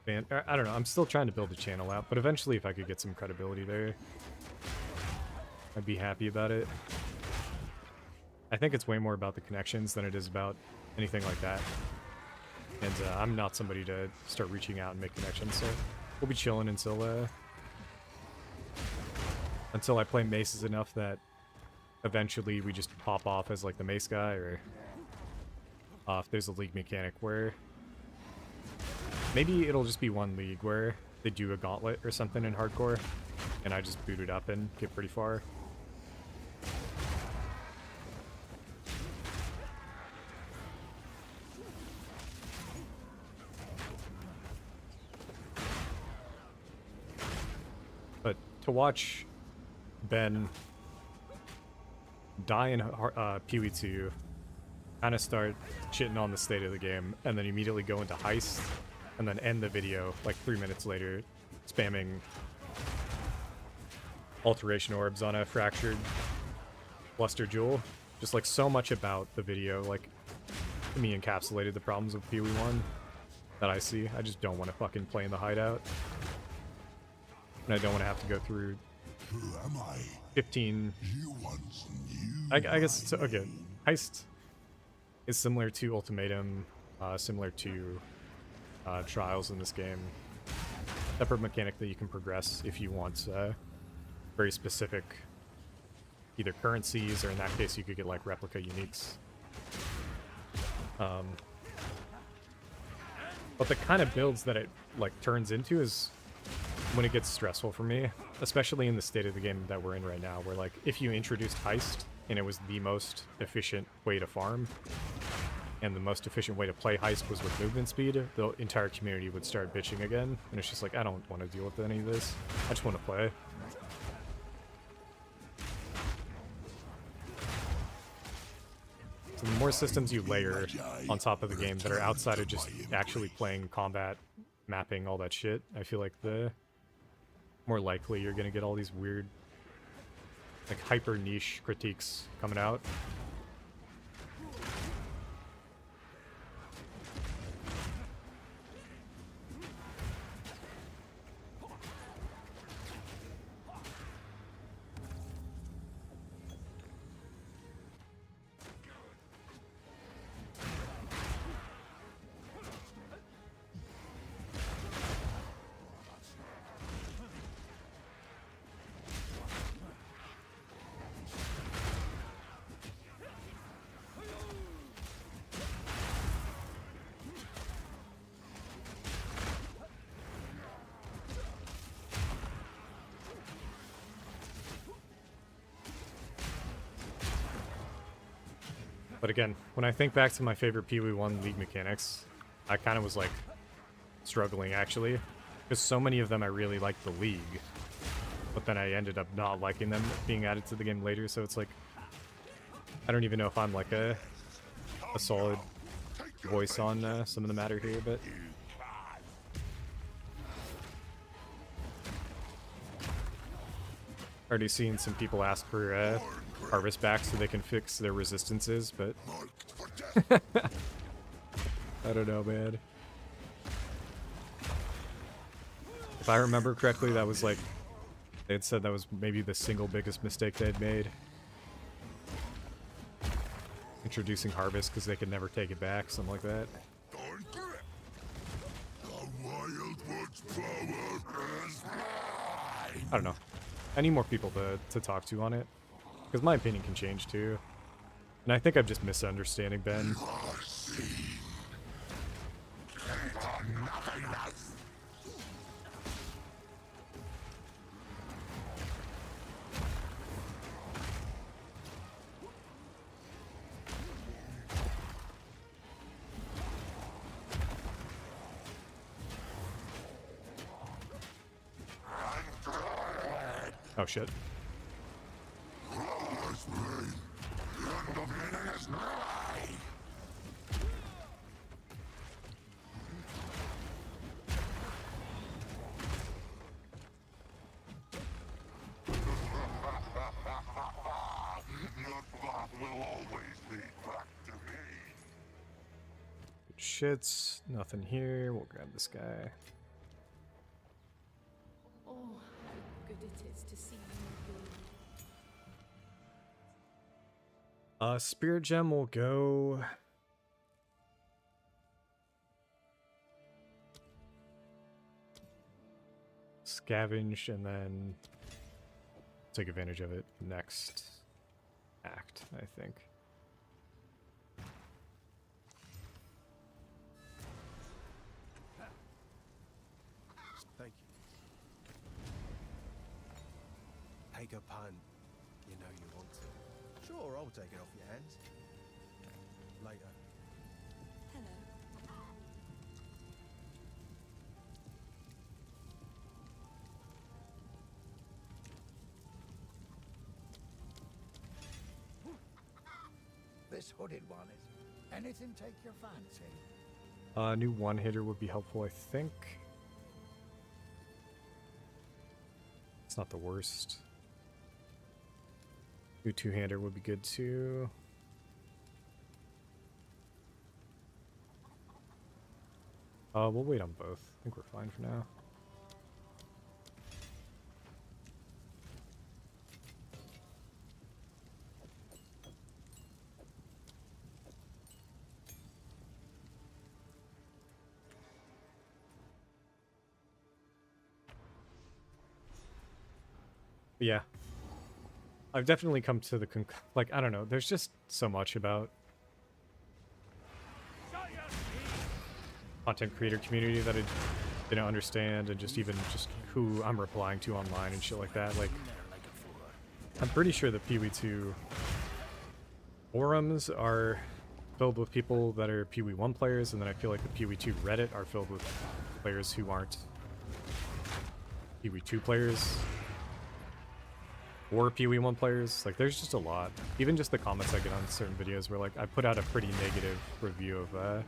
band. I don't know, I'm still trying to build a channel out, but eventually if I could get some credibility there, I'd be happy about it. I think it's way more about the connections than it is about anything like that. And I'm not somebody to start reaching out and make connections, so we'll be chilling until I play maces enough that eventually we just pop off as like the mace guy, or if there's a league mechanic where maybe it'll just be one league where they do a gauntlet or something in hardcore and I just boot it up and get pretty far. But to watch Ben die in Pee-wee 2, kind of start shitting on the state of the game, and then immediately go into heist, and then end the video like 3 minutes later, spamming alteration orbs on a fractured Luster Jewel. Just like so much about the video, like, to me encapsulated the problems of Pee-wee 1 that I see. I just don't want to fucking play in the hideout. And I don't want to have to go through 15... I guess, so, okay, heist is similar to Ultimatum, similar to Trials in this game. Separate mechanic that you can progress if you want very specific either currencies, or in that case you could get like replica uniques. But the kind of builds that it like turns into is when it gets stressful for me, especially in the state of the game that we're in right now, where like if you introduced heist and it was the most efficient way to farm, and the most efficient way to play heist was with movement speed, the entire community would start bitching again, and it's just like, I don't want to deal with any of this. I just want to play. So the more systems you layer on top of the game that are outside of just actually playing combat, mapping, all that shit, I feel like the more likely you're gonna get all these weird, like, hyper niche critiques coming out. But again, when I think back to my favorite Pee-wee 1 League mechanics, I kind of was like struggling actually, because so many of them I really liked the League, but then I ended up not liking them being added to the game later, so it's like, I don't even know if I'm like a solid voice on some of the matter here, but already seen some people ask for harvest back so they can fix their resistances, but I don't know, man. If I remember correctly, that was like, they had said that was maybe the single biggest mistake they'd made. Introducing harvest because they could never take it back, something like that. I don't know. I need more people to talk to on it, because my opinion can change too. And I think I'm just misunderstanding Ben. Oh shit. shits. Nothing here. We'll grab this guy. Oh, how good it is to see you again. Spirit gem will go. Scavenge and then take advantage of it next act, I think. Thank you. Take a punt. You know you want to. Sure, I'll take it off your hands. Later. Hello. This hooded one is. Anything take your fancy? New one-hitter would be helpful, I think. It's not the worst. New two-hander would be good too. We'll wait on both. I think we're fine for now. But yeah. I've definitely come to the like, I don't know, there's just so much about content creator community that I didn't understand, and just even just who I'm replying to online and shit like that. Like, I'm pretty sure the Pee-wee 2 forums are filled with people that are Pee-wee 1 players, and then I feel like the Pee-wee 2 Reddit are filled with players who aren't Pee-wee 2 players. Or Pee-wee 1 players. Like, there's just a lot. Even just the comments I get on certain videos where, like, I put out a pretty negative review of,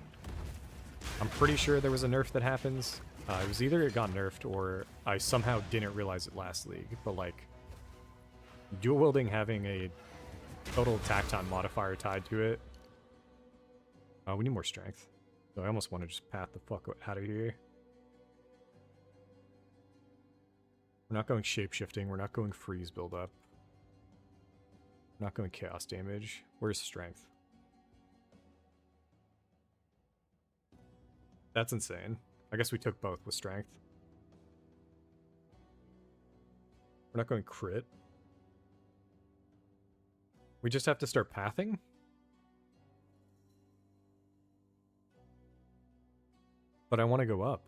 I'm pretty sure there was a nerf that happens. It was either it got nerfed or I somehow didn't realize it last league. But, like, dual wielding having a total attack time modifier tied to it. We need more strength. So I almost want to just path the fuck out of here. We're not going shape-shifting. We're not going freeze build-up. We're not going chaos damage. Where's strength? That's insane. I guess we took both with strength. We're not going crit. We just have to start pathing? But I want to go up.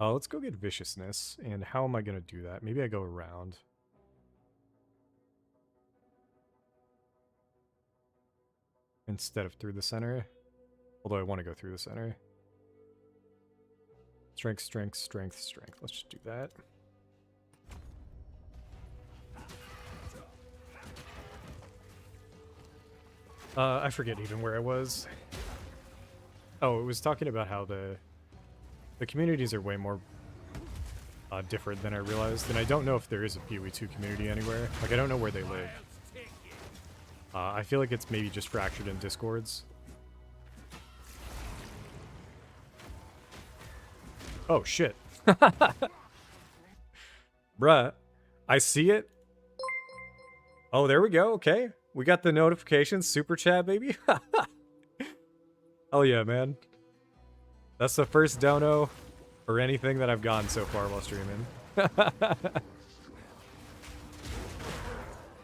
Let's go get viciousness. And how am I going to do that? Maybe I go around. Instead of through the center. Although I want to go through the center. Strength, strength, strength, strength. Let's just do that. I forget even where I was. Oh, it was talking about how the communities are way more different than I realized, and I don't know if there is a Pee-wee 2 community anywhere. Like, I don't know where they live. I feel like it's maybe just fractured in Discords. Oh, shit. Bruh, I see it. Oh, there we go. Okay. We got the notifications. Super chat, baby. Hell yeah, man. That's the first dono or anything that I've gotten so far while streaming.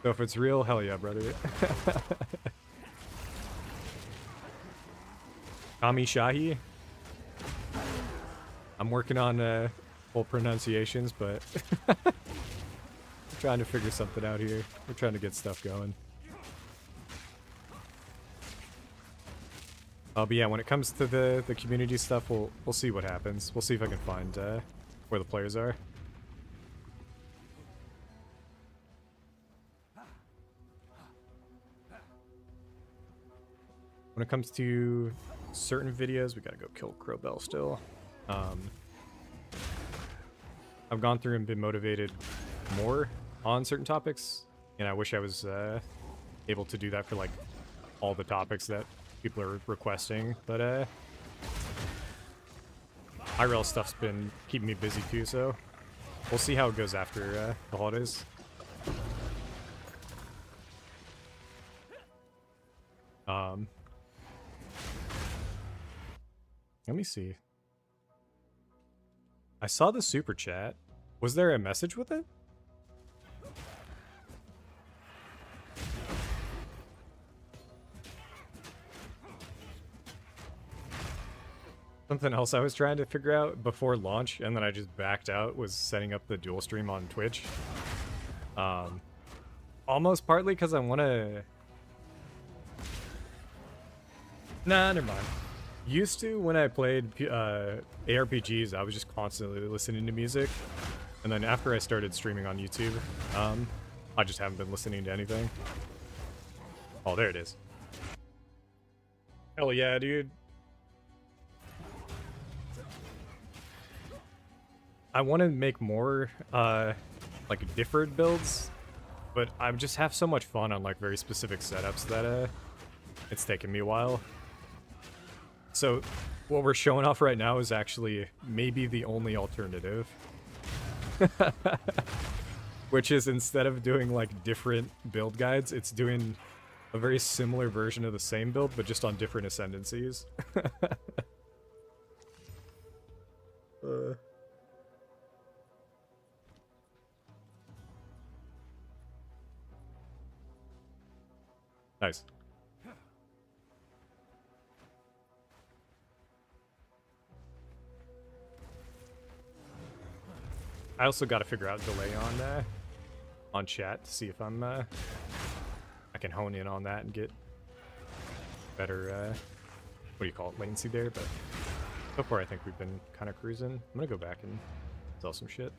So if it's real, hell yeah, brother. Kami Shahi. I'm working on full pronunciations, but we're trying to figure something out here. We're trying to get stuff going. But yeah, when it comes to the community stuff, we'll see what happens. We'll see if I can find where the players are. When it comes to certain videos, we gotta go kill Crowbell still. I've gone through and been motivated more on certain topics, and I wish I was able to do that for like all the topics that people are requesting, but IRL stuff's been keeping me busy too, so we'll see how it goes after the holidays. Let me see. I saw the super chat. Was there a message with it? Something else I was trying to figure out before launch, and then I just backed out, was setting up the dual stream on Twitch. Almost partly because I want to... Nah, never mind. Used to, when I played ARPGs, I was just constantly listening to music. And then after I started streaming on YouTube, I just haven't been listening to anything. Oh, there it is. Hell yeah, dude. I want to make more, like, differed builds, but I just have so much fun on, like, very specific setups that, it's taken me a while. So, what we're showing off right now is actually maybe the only alternative. Which is, instead of doing, like, different build guides, it's doing a very similar version of the same build, but just on different ascendancies. Nice. I also got to figure out delay on chat to see if I'm I can hone in on that and get better what do you call it, latency there. But so far I think we've been kind of cruising. I'm gonna go back and sell some shit.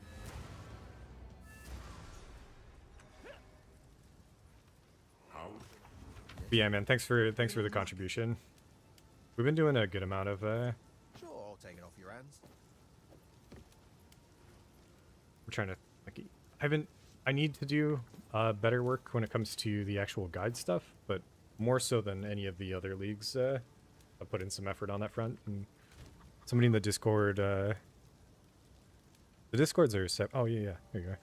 But yeah, man, thanks for the contribution. We've been doing a good amount of Sure, I'll take it off your hands. we're trying to, like, I need to do better work when it comes to the actual guide stuff, but more so than any of the other leagues. I put in some effort on that front, and somebody in the Discord, the Discords are set. Oh yeah, there you go.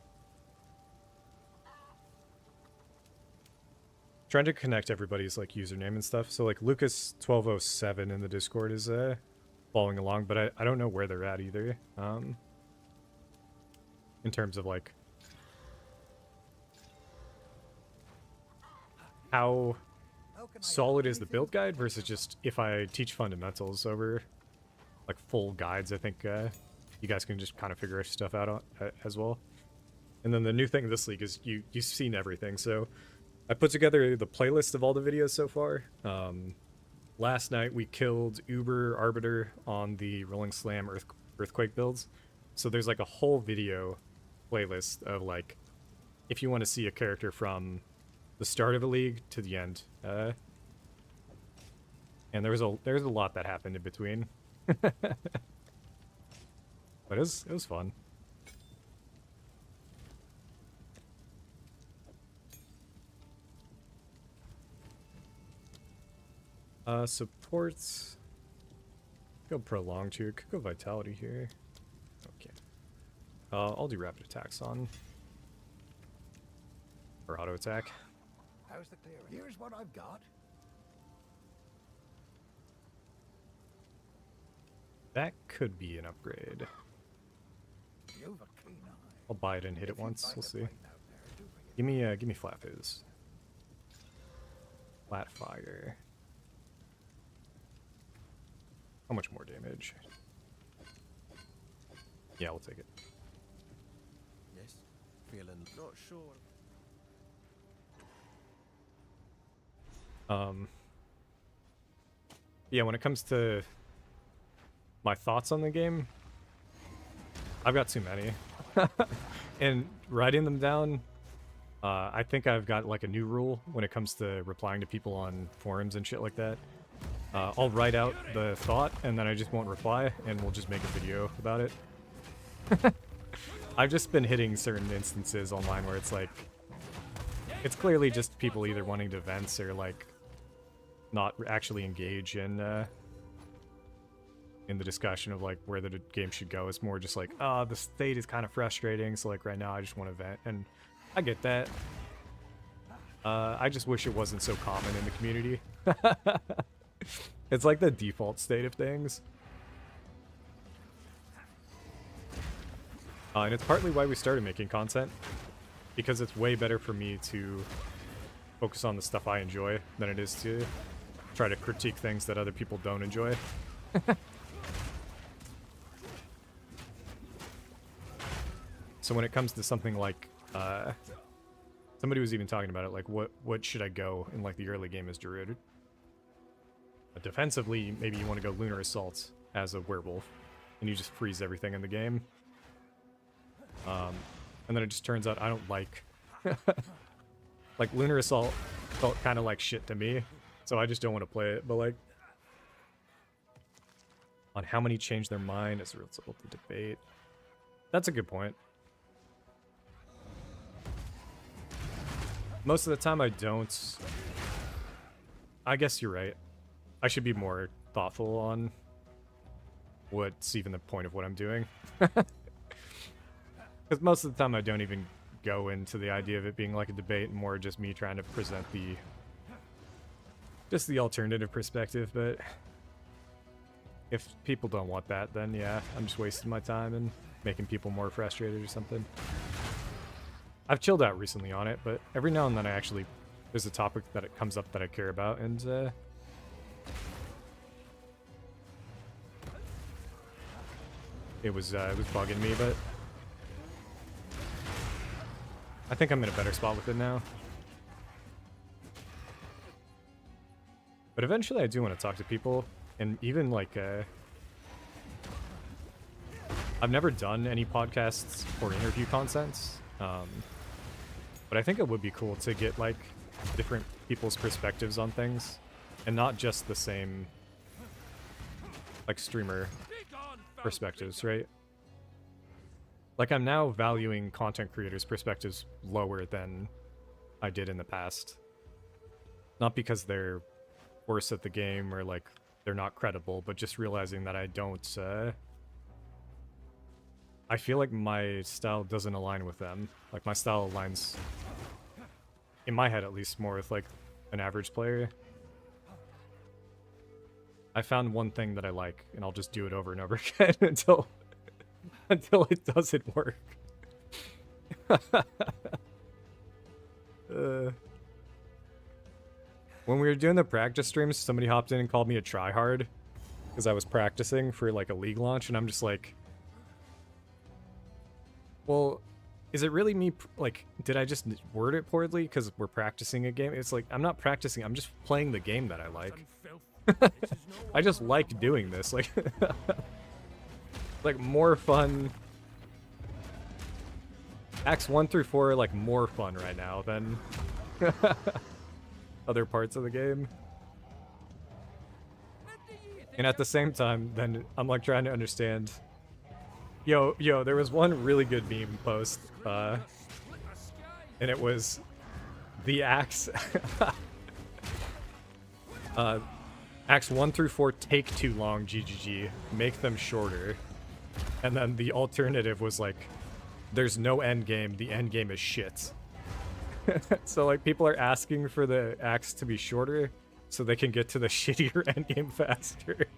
Trying to connect everybody's like username and stuff. So like Lucas1207 in the Discord is following along, but I don't know where they're at either. In terms of like how solid is the build guide versus just if I teach fundamentals over like full guides. I think you guys can just kind of figure stuff out as well. And then the new thing in this league is you've seen everything, so I put together the playlist of all the videos so far. Last night we killed Uber Arbiter on the Rolling Slam Earthquake builds. So there's like a whole video playlist of like, if you want to see a character from the start of a league to the end. And there's a lot that happened in between. But it was fun. Supports. Go prolonged here. Could go vitality here. Okay. I'll do rapid attacks on. Or auto attack. How's the clearing? Here's what I've got. That could be an upgrade. You've a keen eye. I'll buy it and hit it If you once. find We'll a see. fight out there, do bring it. Give me flat fizz. Flat fire. How much more damage? Yeah, we'll take it. Yes, feeling not sure. Yeah, when it comes to my thoughts on the game, I've got too many. And writing them down, I think I've got like a new rule when it comes to replying to people on forums and shit like that. I'll write out the thought and then I just won't reply and we'll just make a video about it. I've just been hitting certain instances online where it's like, it's clearly just people either wanting to vent or like not actually engage in the discussion of like where the game should go. It's more just like, oh, the state is kind of frustrating, so like right now I just want to vent, and I get that. I just wish it wasn't so common in the community. It's like the default state of things. And it's partly why we started making content, because it's way better for me to focus on the stuff I enjoy than it is to try to critique things that other people don't enjoy. So when it comes to something like, somebody was even talking about it, like what should I go in like the early game as Druid? Defensively, maybe you want to go Lunar Assault as a werewolf, and you just freeze everything in the game. And then it just turns out I don't like... like, Lunar Assault felt kind of like shit to me, so I just don't want to play it, but like... On how many change their mind as a result of the debate. That's a good point. Most of the time I don't. I guess you're right. I should be more thoughtful on what's even the point of what I'm doing. Because most of the time I don't even go into the idea of it being like a debate, and more just me trying to present just the alternative perspective. But if people don't want that, then yeah, I'm just wasting my time and making people more frustrated or something. I've chilled out recently on it, but every now and then there's a topic that it comes up that I care about, and it was bugging me, but I think I'm in a better spot with it now. But eventually I do want to talk to people, and even like, I've never done any podcasts or interview content, but I think it would be cool to get like different people's perspectives on things, and not just the same like streamer perspectives, right? Like, I'm now valuing content creators' perspectives lower than I did in the past. Not because they're worse at the game or like they're not credible, but just realizing that I don't, I feel like my style doesn't align with them. Like, my style aligns, in my head at least, more with like an average player. I found one thing that I like, and I'll just do it over and over again until it doesn't work. When we were doing the practice streams, somebody hopped in and called me a tryhard because I was practicing for like a league launch, and I'm just like, well, is it really me? Like, did I just word it poorly because we're practicing a game? It's like, I'm not practicing, I'm just playing the game that I like. I just like doing this, like, like more fun. Acts 1 through 4 are like more fun right now than other parts of the game. And at the same time, then I'm like trying to understand. Yo, there was one really good meme post, and it was the Acts. Acts 1 through 4 take too long, GGG. Make them shorter. And then the alternative was like, there's no end game, the end game is shit. So like, people are asking for the acts to be shorter so they can get to the shittier end game faster.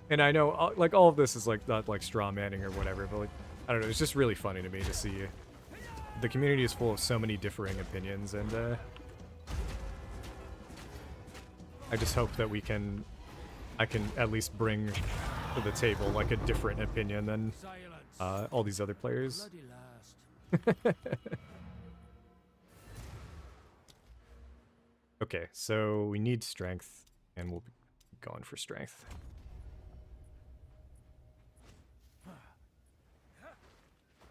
And I know, like, all of this is like not like straw manning or whatever, but like, I don't know, it's just really funny to me to see the community is full of so many differing opinions, and I just hope that I can at least bring to the table like a different opinion than all these other players. Okay, so we need strength, and we'll be going for strength.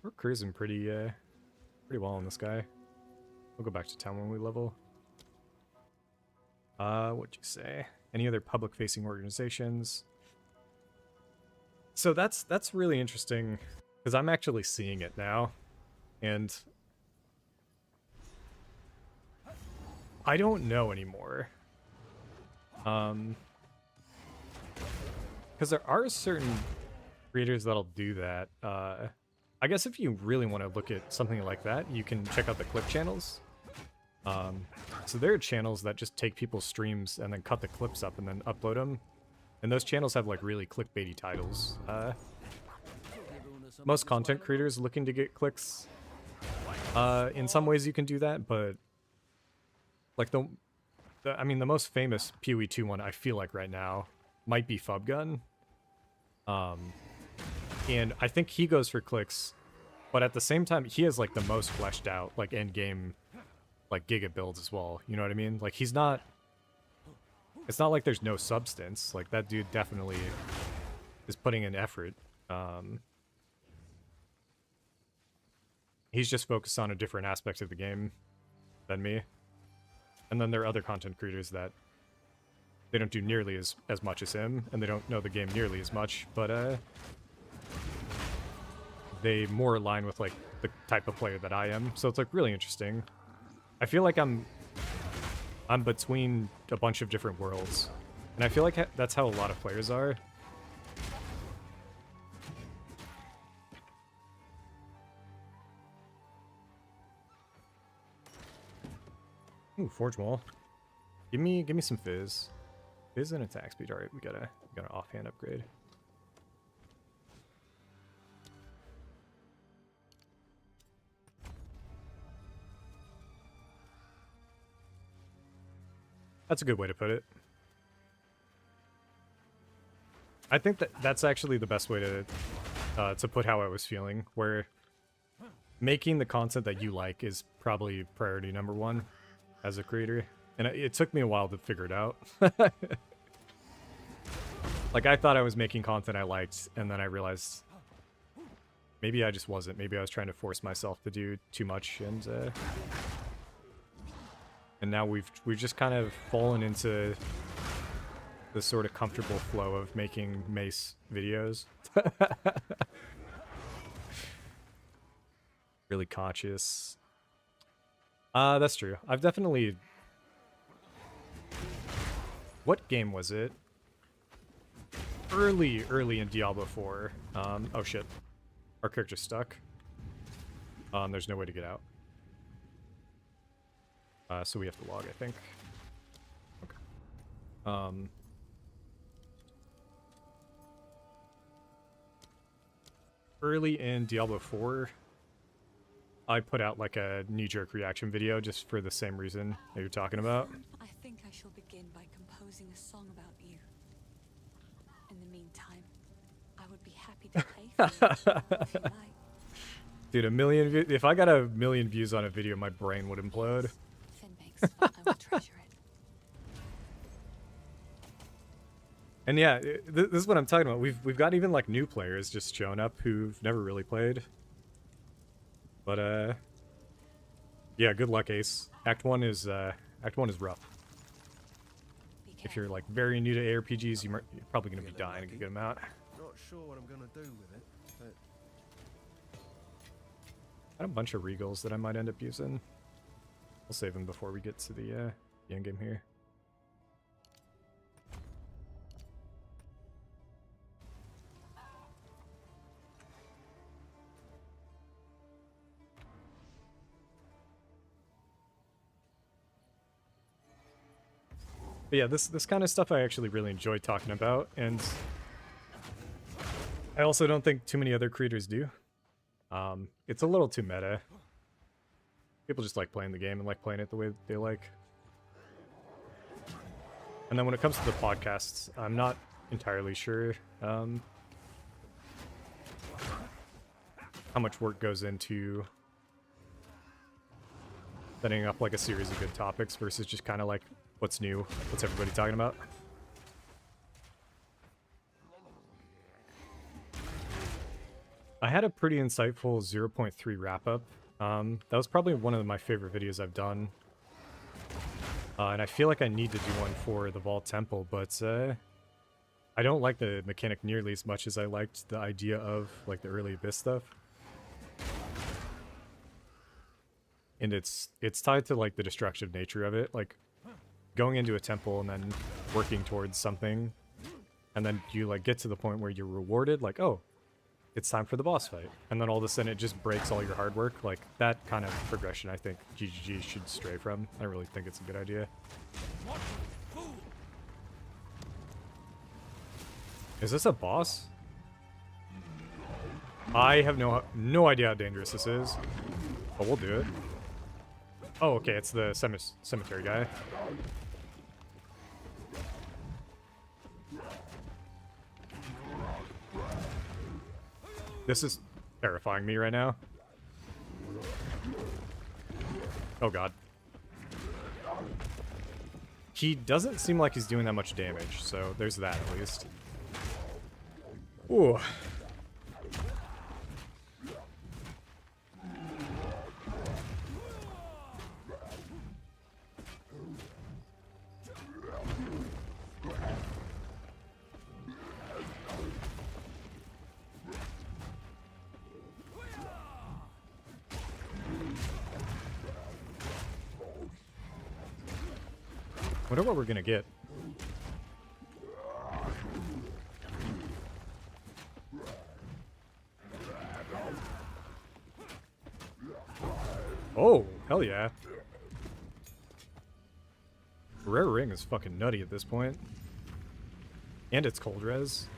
We're cruising pretty well on this guy. We'll go back to town when we level. What'd you say? Any other public-facing organizations? So that's really interesting because I'm actually seeing it now, and I don't know anymore. Because there are certain creators that'll do that. I guess if you really want to look at something like that, you can check out the clip channels. So there are channels that just take people's streams and then cut the clips up and then upload them. And those channels have like really clickbaity titles. Most content creators looking to get clicks. In some ways you can do that, but like I mean the most famous PoE2 one I feel like right now might be Fubgun. And I think he goes for clicks, but at the same time he has like the most fleshed out like end game like Giga builds as well. You know what I mean? Like he's not. It's not like there's no substance. Like that dude definitely is putting in effort. He's just focused on a different aspect of the game than me. And then there are other content creators that they don't do nearly as much as him, and they don't know the game nearly as much, but they more align with like the type of player that I am. So it's like really interesting. I feel like I'm between a bunch of different worlds, and I feel like that's how a lot of players are. Ooh, Forge Wall. Give me some fizz. Fizz and attack speed. Alright, we got an offhand upgrade. That's a good way to put it. I think that's actually the best way to put how I was feeling, where making the content that you like is probably priority number one as a creator. And it took me a while to figure it out. Like, I thought I was making content I liked, and then I realized maybe I just wasn't. Maybe I was trying to force myself to do too much, and now we've just kind of fallen into this sort of comfortable flow of making Mace videos. Really conscious. That's true. I've definitely... What game was it? Early in Diablo 4. Oh shit. Our character's stuck. There's no way to get out. So we have to log, I think. Okay. Early in Diablo 4, I put out like a knee-jerk reaction video just for the same reason that you're talking about. I think I shall begin by composing a song about you. In the meantime, I would be happy to play for you if you like. Dude, 1 million views. If I got 1 million views on a video, my brain would implode. Finn makes fun. I will treasure it. And yeah, this is what I'm talking about. We've got even like new players just showing up who've never really played. But yeah, good luck, Ace. Act 1 is rough. If you're like very new to ARPGs, you're probably gonna be dying a good amount. Not sure what I'm gonna do with it, but I got a bunch of regals that I might end up using. I'll save them before we get to the end game here. But yeah, this kind of stuff I actually really enjoy talking about, and I also don't think too many other creators do. It's a little too meta. People just like playing the game and like playing it the way they like. And then when it comes to the podcasts, I'm not entirely sure how much work goes into setting up like a series of good topics versus just kind of like what's new, what's everybody talking about. I had a pretty insightful 0.3 wrap-up. That was probably one of my favorite videos I've done. And I feel like I need to do one for the Vault Temple, but I don't like the mechanic nearly as much as I liked the idea of like the early Abyss stuff. And it's tied to like the destructive nature of it, like going into a temple and then working towards something, and then you like get to the point where you're rewarded, like, oh, it's time for the boss fight, and then all of a sudden it just breaks all your hard work. Like that kind of progression I think GGG should stray from. I don't really think it's a good idea. Is this a boss? I have no idea how dangerous this is, but we'll do it. Oh, okay, it's the cemetery guy. This is terrifying me right now. Oh god. He doesn't seem like he's doing that much damage, so there's that at least. Ooh. Wonder what we're gonna get. Oh, hell yeah. Rare ring is fucking nutty at this point. And it's cold res.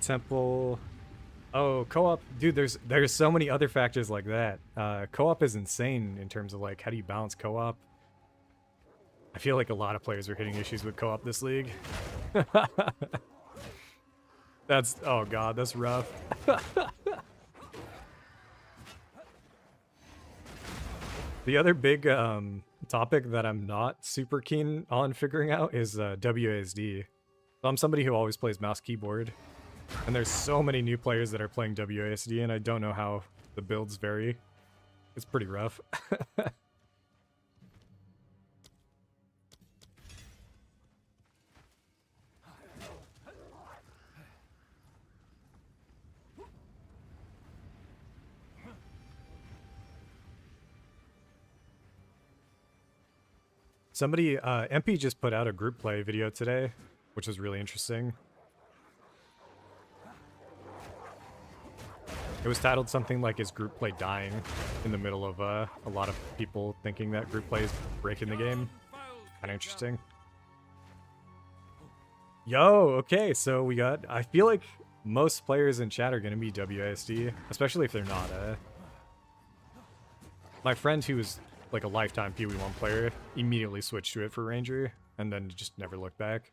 Temple. Oh, co-op. Dude, there's so many other factors like that. Co-op is insane in terms of like how do you balance co-op. I feel like a lot of players are hitting issues with co-op this league. That's, oh god, that's rough. The other big topic that I'm not super keen on figuring out is WASD. So I'm somebody who always plays mouse keyboard, and there's so many new players that are playing WASD, and I don't know how the builds vary. It's pretty rough. Somebody, MP just put out a group play video today, which was really interesting. It was titled something like, "Is group play dying?" in the middle of a lot of people thinking that group play is breaking the game. Kind of interesting. Yo, okay, so we got, I feel like most players in chat are going to be WASD, especially if they're not. My friend who was like a lifetime PoE1 player immediately switched to it for Ranger, and then just never looked back.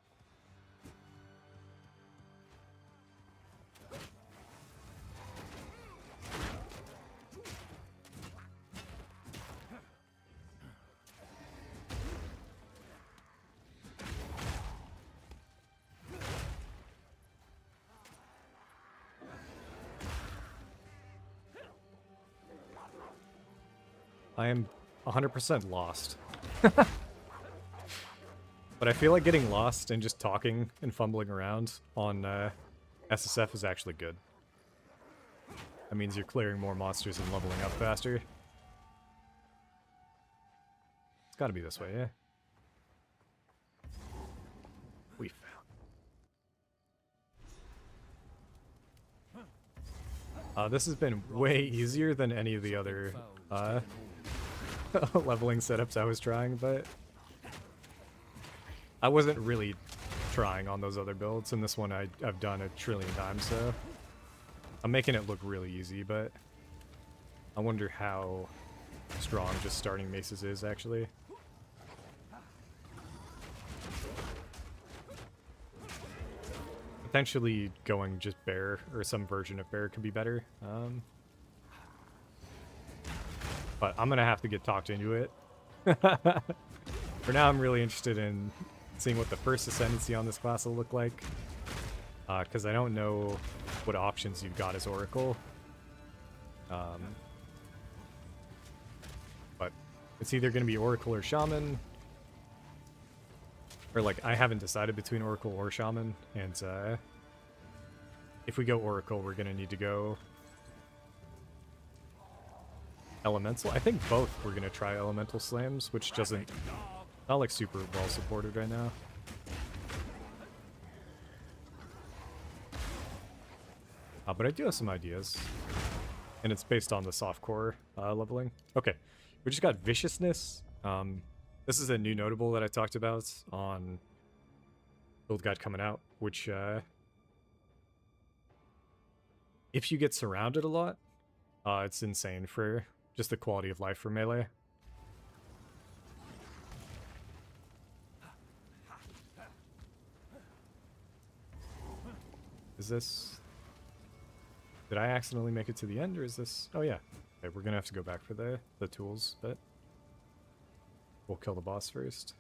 I am 100% lost. But I feel like getting lost and just talking and fumbling around on SSF is actually good. That means you're clearing more monsters and leveling up faster. It's gotta be this way, yeah? We found. This has been way easier than any of the other leveling setups I was trying, but I wasn't really trying on those other builds, and this one I've done a trillion times, so I'm making it look really easy, but I wonder how strong just starting maces is, actually. Potentially going just bear, or some version of bear could be better. But I'm gonna have to get talked into it. For now, I'm really interested in seeing what the first ascendancy on this class will look like, because I don't know what options you've got as Oracle. But it's either gonna be Oracle or Shaman, Or like, I haven't decided between Oracle or Shaman, and if we go Oracle, we're gonna need to go Elemental. I think both we're gonna try Elemental Slams, which doesn't, not like super well supported right now. But I do have some ideas, and it's based on the softcore leveling. Okay, we just got Viciousness. This is a new notable that I talked about on Build Guide coming out, which if you get surrounded a lot, it's insane for just the quality of life for melee. Is this... Did I accidentally make it to the end, or is this... Oh yeah. Okay, we're gonna have to go back for the tools, but... We'll kill the boss first.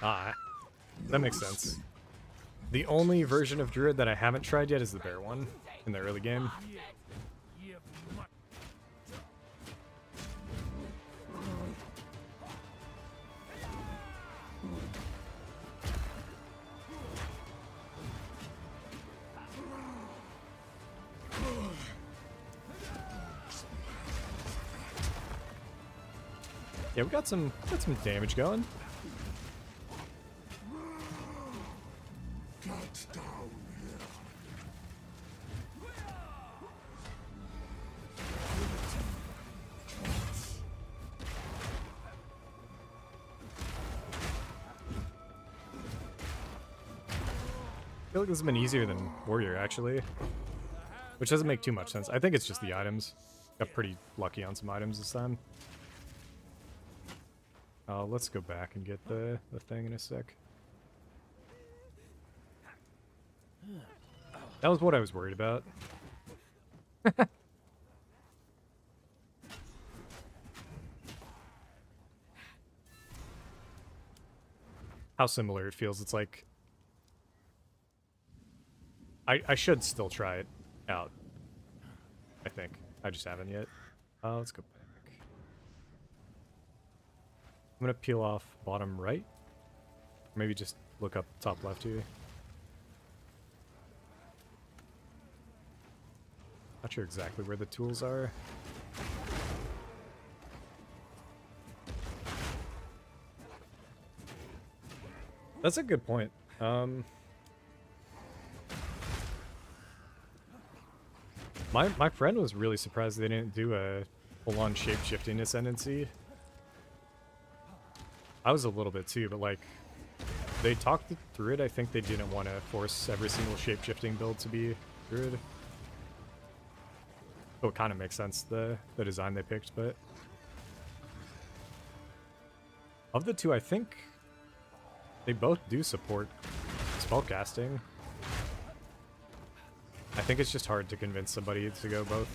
Ah, that makes sense. The only version of Druid that I haven't tried yet is the bear one in the early game. Yeah, we got some damage going. I feel like this has been easier than Warrior, actually. Which doesn't make too much sense. I think it's just the items. Got pretty lucky on some items this time. Let's go back and get the thing in a sec. That was what I was worried about. How similar it feels. It's like... I should still try it out. I think. I just haven't yet. Let's go back. I'm gonna peel off bottom right. Maybe just look up top left here. Not sure exactly where the tools are. That's a good point. My friend was really surprised they didn't do a full-on shape-shifting ascendancy. I was a little bit too, but like, they talked through it. I think they didn't want to force every single shape-shifting build to be Druid. So it kind of makes sense, the design they picked, but... Of the two, I think they both do support spellcasting. I think it's just hard to convince somebody to go both.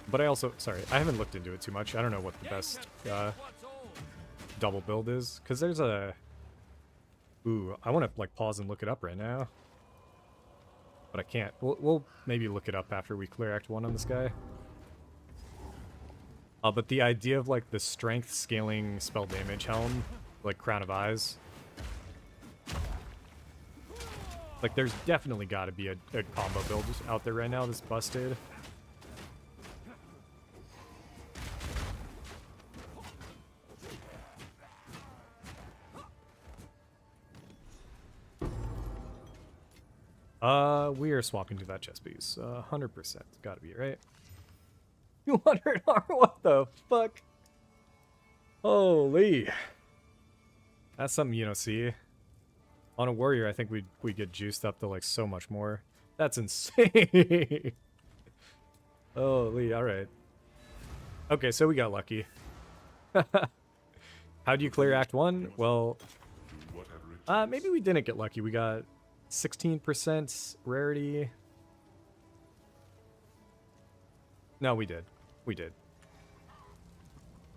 But I also, sorry, I haven't looked into it too much. I don't know what the best double build is, because there's a... Ooh, I want to like pause and look it up right now. But I can't. We'll maybe look it up after we clear Act 1 on this guy. But the idea of like the strength scaling spell damage helm, like Crown of Eyes, like there's definitely got to be a combo build out there right now that's busted. We are swapping to that chest piece. 100%. Gotta be, right? 200 R, what the fuck? Holy. That's something you don't see. On a warrior, I think we get juiced up to like so much more. That's insane. Holy, alright. Okay, so we got lucky. How do you clear Act 1? Well, maybe we didn't get lucky. We got 16% rarity. No, we did. We did.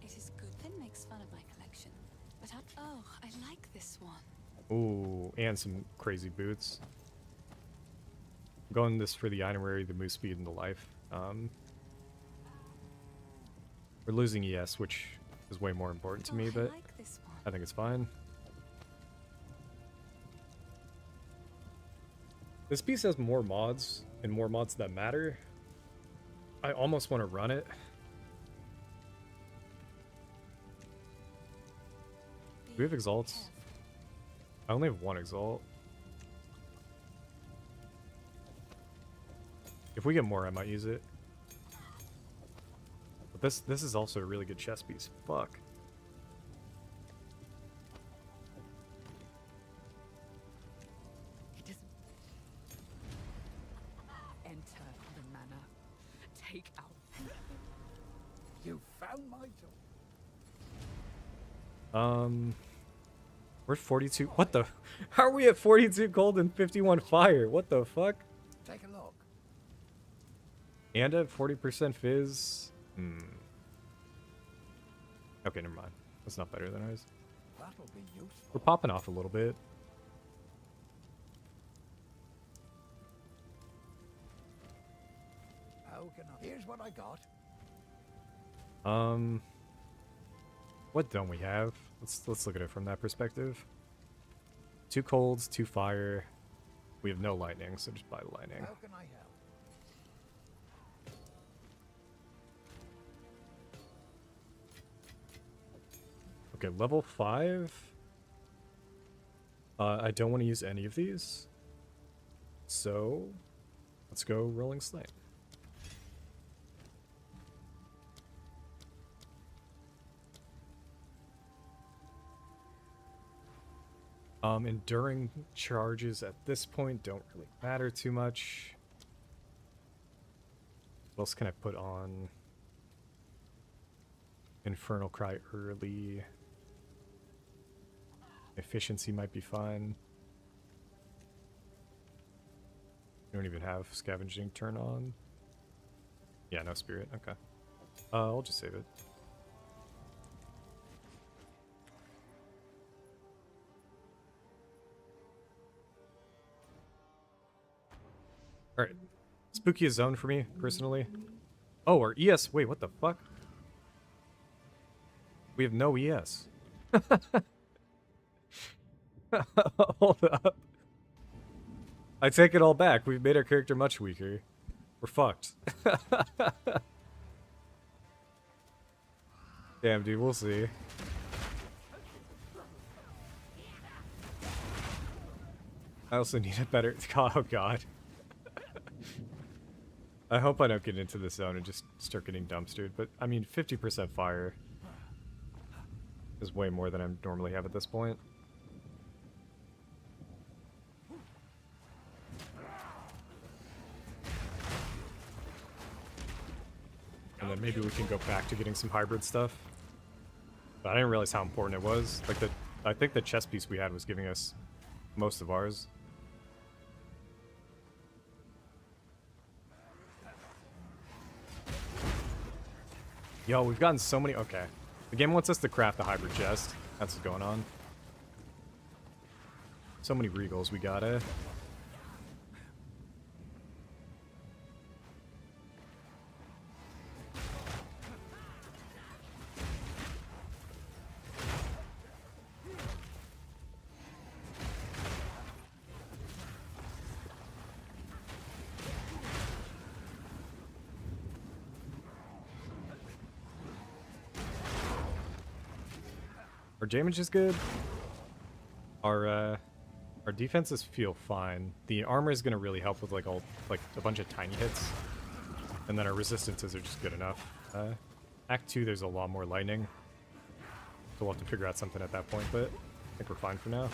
It is good that makes fun of my collection. But oh, I like this one. Ooh, and some crazy boots. I'm going this for the itinerary, the move speed, and the life. We're losing ES, which is way more important to me, I but like this one. I think it's fine. This piece has more mods, and more mods that matter. I almost want to run it. Do we have exalts? I only have one exalt. If we get more, I might use it. But this is also a really good chess piece. Fuck. He doesn't enter the manor. Take out. You found my tool. We're 42. What the? How are we at 42 gold and 51 fire? What the fuck? Take a look. And at 40% fizz? Okay, never mind. That's not better than ours. That'll be useful. We're popping off a little bit. How can I? Here's what I got. What don't we have? Let's look at it from that perspective. 2 colds, 2 fire. We have no lightning, so just buy the lightning. How can I help? Okay, level 5. I don't want to use any of these. So, let's go Rolling Slate. Enduring charges at this point don't really matter too much. What else can I put on? Infernal Cry early. Efficiency might be fine. You don't even have Scavenging turn on. Yeah, no Spirit. Okay. I'll just save it. Alright. Spookiest zone for me, personally. Oh, our ES. Wait, what the fuck? We have no ES. Hold up. I take it all back. We've made our character much weaker. We're fucked. Damn, dude, we'll see. I also need a better... Oh, God. I hope I don't get into this zone and just start getting dumpstered, but, I mean, 50% fire is way more than I normally have at this point. And then maybe we can go back to getting some hybrid stuff. But I didn't realize how important it was. Like, I think the chess piece we had was giving us most of ours. Yo, we've gotten so many... Okay. The game wants us to craft a hybrid chest. That's what's going on. So many regals we gotta. Our damage is good. Our defenses feel fine. The armor is gonna really help with like a bunch of tiny hits, and then our resistances are just good enough. Act 2, there's a lot more lightning, so we'll have to figure out something at that point. But I think we're fine for now.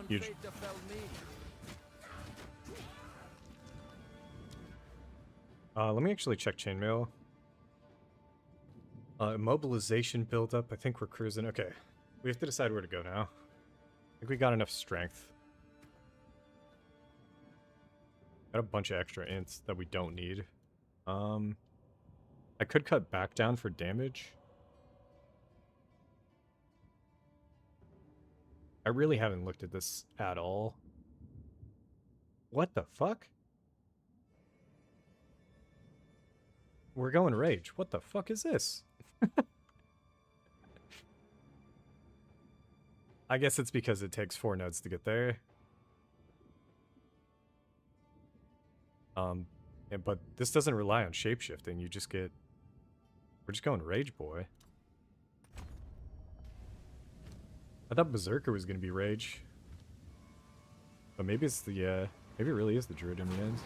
Huge. Let me actually check chainmail. Mobilization build up. I think we're cruising. Okay. We have to decide where to go now. I think we got enough strength. Got a bunch of extra ints that we don't need. I could cut back down for damage. I really haven't looked at this at all. What the fuck? We're going rage. What the fuck is this? I guess it's because it takes 4 nodes to get there. Yeah, but this doesn't rely on shapeshifting. You just get... We're just going rage, boy. I thought Berserker was going to be rage. But maybe it's the, maybe it really is the Druid in the end.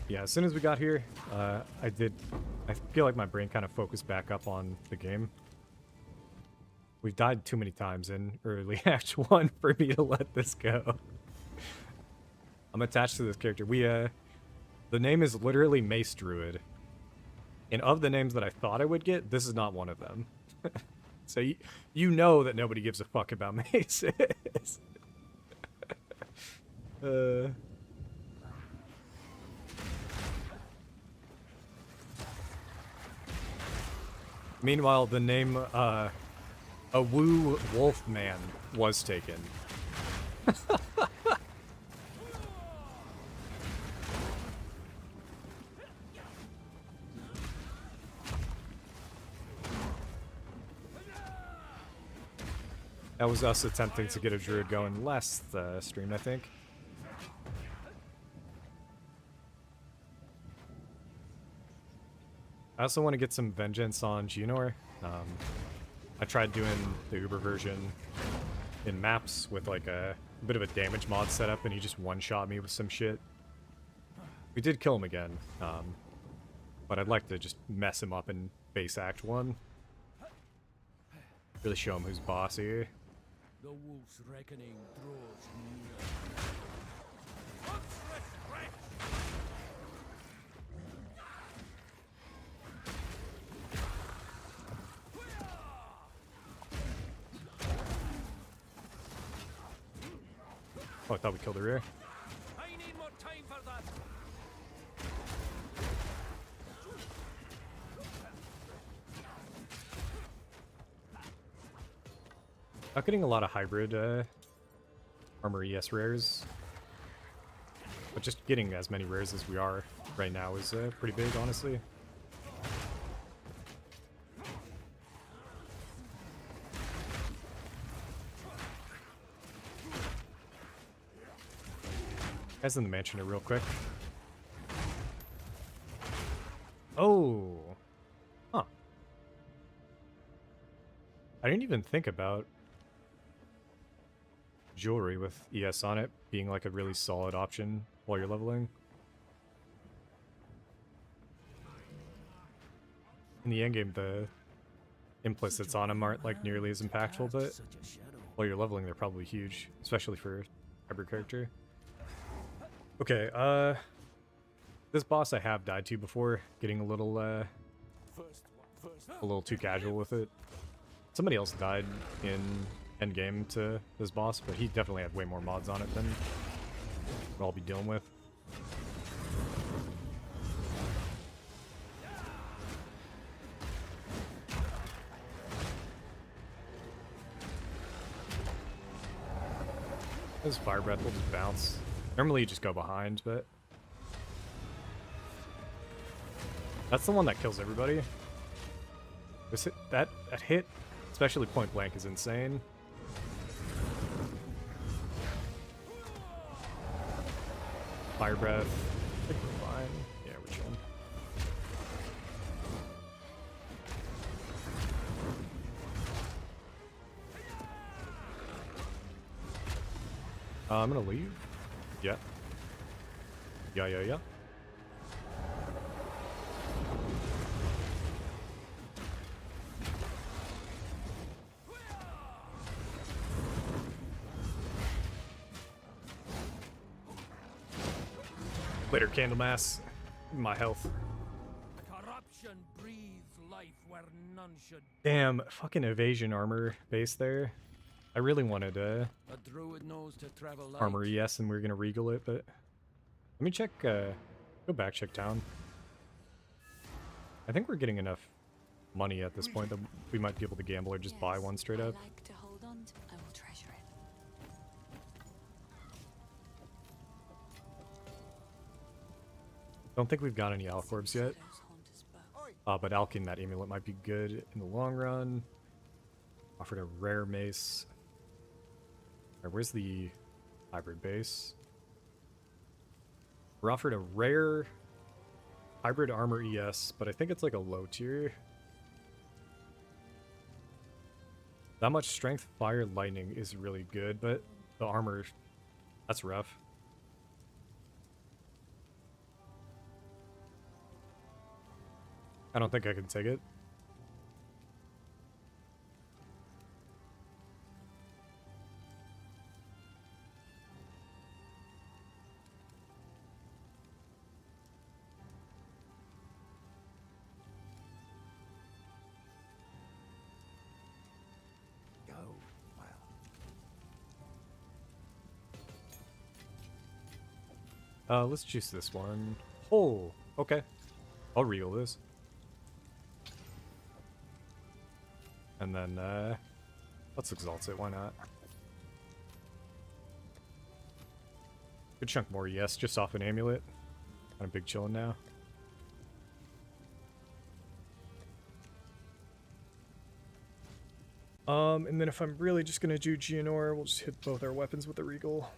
Yeah, as soon as we got here, I feel like my brain kind of focused back up on the game. We've died too many times in early Act 1 for me to let this go. I'm attached to this character. The name is literally Mace Druid. And of the names that I thought I would get, this is not one of them. So you know that nobody gives a fuck about maces. Meanwhile, the name, a Woo Wolfman was taken. That was us attempting to get a Druid going last stream, I think. I also want to get some vengeance on Geonor. I tried doing the Uber version in maps with like a bit of a damage mod setup, and he just one-shot me with some shit. We did kill him again, but I'd like to just mess him up in base Act 1. Really show him who's boss here. The wolf's reckoning draws near. Oh, I thought we killed the rear. I need more time for that. Not getting a lot of hybrid armor ES rares, but just getting as many rares as we are right now is pretty big, honestly. Guys in the mansion are real quick. Oh! Huh. I didn't even think about jewelry with ES on it being like a really solid option while you're leveling. In the endgame, the implicits on them aren't like nearly as impactful, but while you're leveling, they're probably huge, especially for every character. Okay, this boss I have died to before, getting a little too casual with it. Somebody else died in endgame to this boss, but he definitely had way more mods on it than what I'll be dealing with. This fire breath will just bounce. Normally you just go behind, but that's the one that kills everybody. This hit, that hit, especially point blank, is insane. Fire breath. I think we're fine. Yeah, we're chilling. I'm gonna leave. Yeah. Yeah. Later, Candlemass. My health. Corruption breathes life where none should. Damn, fucking evasion armor base there. I really wanted A druid knows to travel light. armor ES and we were gonna regal it, but let me check. Go back check town. I think we're getting enough money at this point that we might be able to gamble or just buy one straight up. I like to hold on to. I will treasure it. Don't think we've got any Alcorbs yet. Shadows haunt us both. But alking that amulet might be good in the long run. Offered a rare mace. Alright, where's the hybrid base? We're offered a rare hybrid armor ES, but I think it's like a low tier. That much strength, fire, lightning is really good, but the armor, that's rough. I don't think I can take it. Go. Well, Let's juice this one. Oh, okay. I'll real this. And then, let's exalt it, why not? Good chunk more, yes, just off an amulet. Kind of big chillin' now. And then if I'm really just gonna do Geonor, we'll just hit both our weapons with the Regal.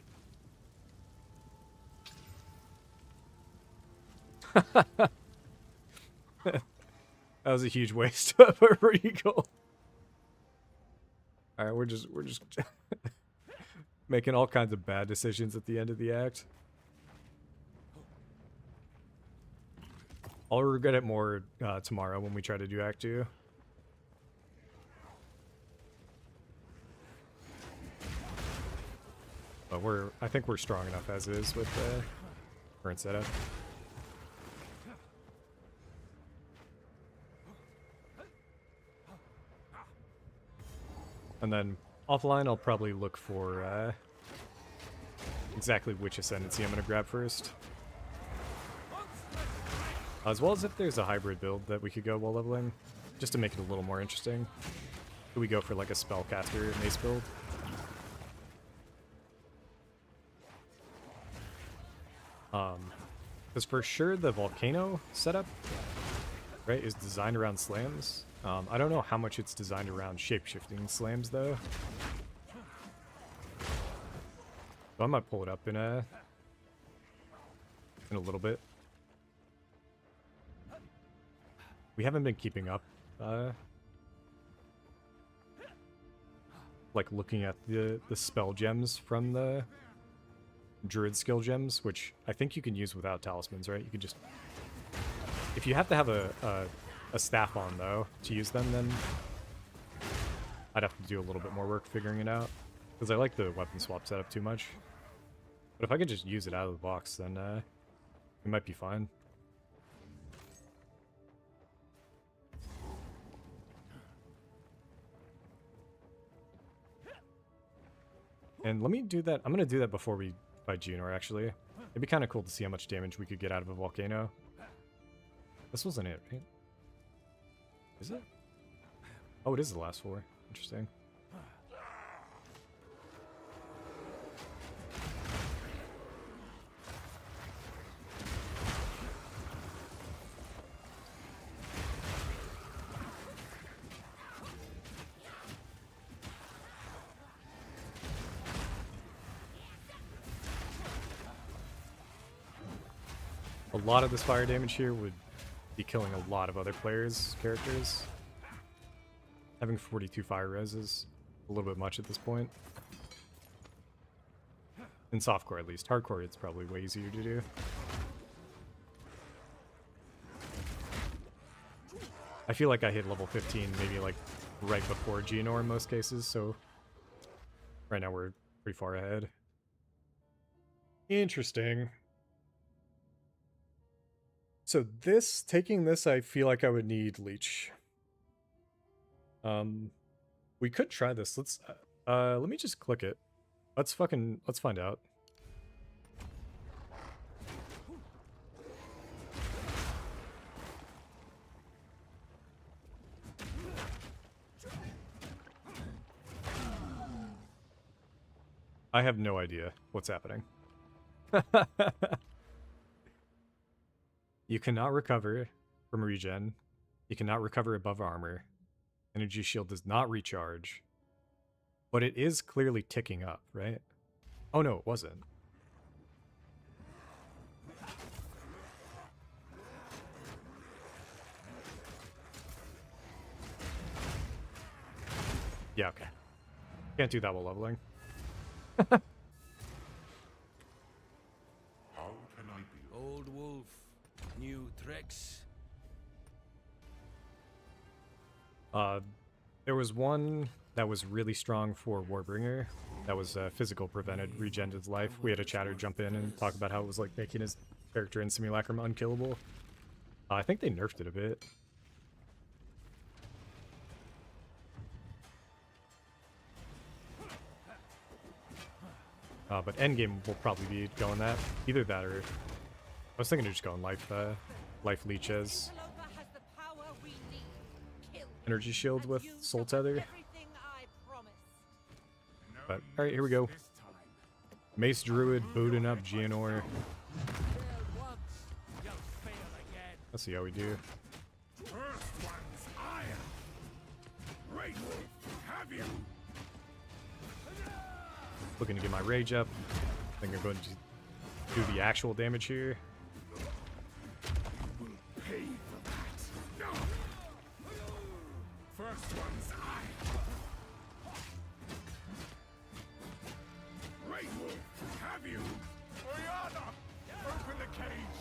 That was a huge waste of a Regal. Alright, we're just making all kinds of bad decisions at the end of the act. I'll regret it more tomorrow when we try to do Act 2. But I think we're strong enough as is with the current setup. And then offline, I'll probably look for exactly which ascendancy I'm going to grab first. As well as if there's a hybrid build that we could go while leveling, just to make it a little more interesting. Do we go for like a spellcaster mace build? Because for sure the volcano setup, right, is designed around slams. I don't know how much it's designed around shape-shifting slams, though. So I might pull it up in a little bit. We haven't been keeping up, like looking at the spell gems from the Druid skill gems, which I think you can use without talismans, right? You can just... If you have to have a staff on, though, to use them, then I'd have to do a little bit more work figuring it out. Because I like the weapon swap setup too much. But if I could just use it out of the box, then it might be fine. And let me do that. I'm going to do that before we fight Geonor, actually. It'd be kind of cool to see how much damage we could get out of a volcano. This wasn't it, right? Is it? Oh, it is the last 4. Interesting. A lot of this fire damage here would be killing a lot of other players' characters. Having 42 fire res is a little bit much at this point. In softcore, at least. Hardcore, it's probably way easier to do. I feel like I hit level 15 maybe like right before Geonor in most cases, so right now we're pretty far ahead. Interesting. So this, taking this, I feel like I would need Leech. We could try this. Let me just click it. Let's find out. I have no idea what's happening. You cannot recover from regen. You cannot recover above armor. Energy shield does not recharge. But it is clearly ticking up, right? Oh no, it wasn't. Yeah, okay. Can't do that while leveling. How can I be? Old wolf, new tricks. There was one that was really strong for Warbringer. That was physical prevented, regened his life. We had a chatter jump in and talk about how it was like making his character in Simulacrum unkillable. I think they nerfed it a bit. But endgame will probably be going that. Either that or... I was thinking of just going life leeches. Energy shield with soul tether. But, alright, here we go. Mace Druid, booting up Geonor. Let's see how we do. Looking to get my rage up. I think I'm going to do the actual damage here. First one's Great Wolf, have you? Oriana, open the cage.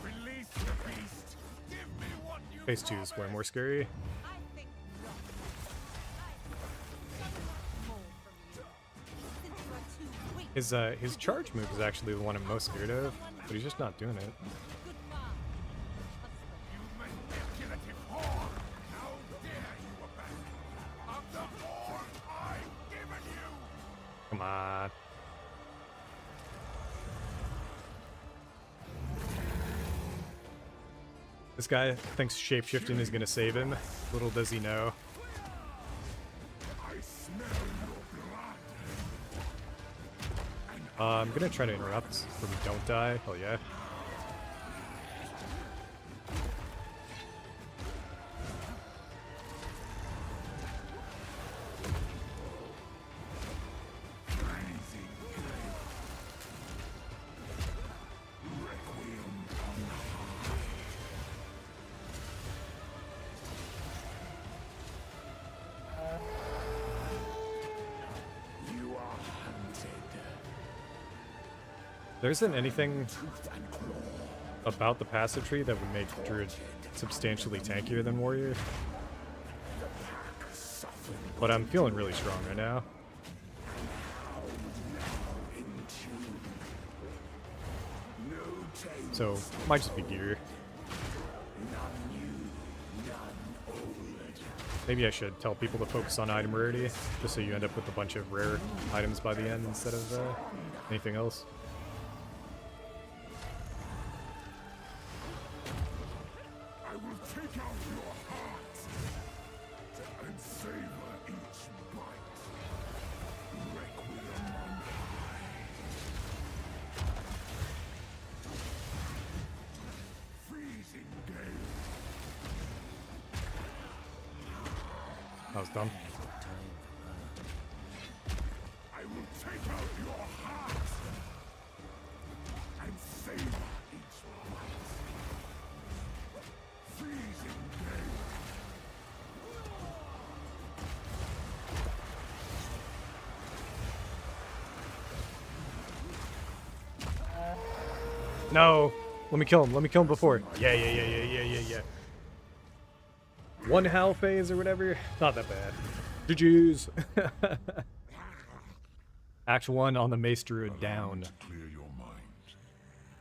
Release the beast. Give me what you Phase 2 is way more scary. His charge move is actually the one I'm most scared of, but he's just not doing it. Come on. This guy thinks shapeshifting is gonna save him. Little does he know. I'm gonna try to interrupt so we don't die. Hell yeah. There isn't anything about the passive tree that would make Druid substantially tankier than Warrior. But I'm feeling really strong right now. So, might just be gear. Maybe I should tell people to focus on item rarity, just so you end up with a bunch of rare items by the end instead of anything else. That was dumb. I will take out your heart and savor each bite. Freezing gale. No! Let me kill him. Let me kill him before. Yeah. One Howl phase or whatever. Not that bad. GG's. Act 1 on the Mace Druid down. Clear your mind,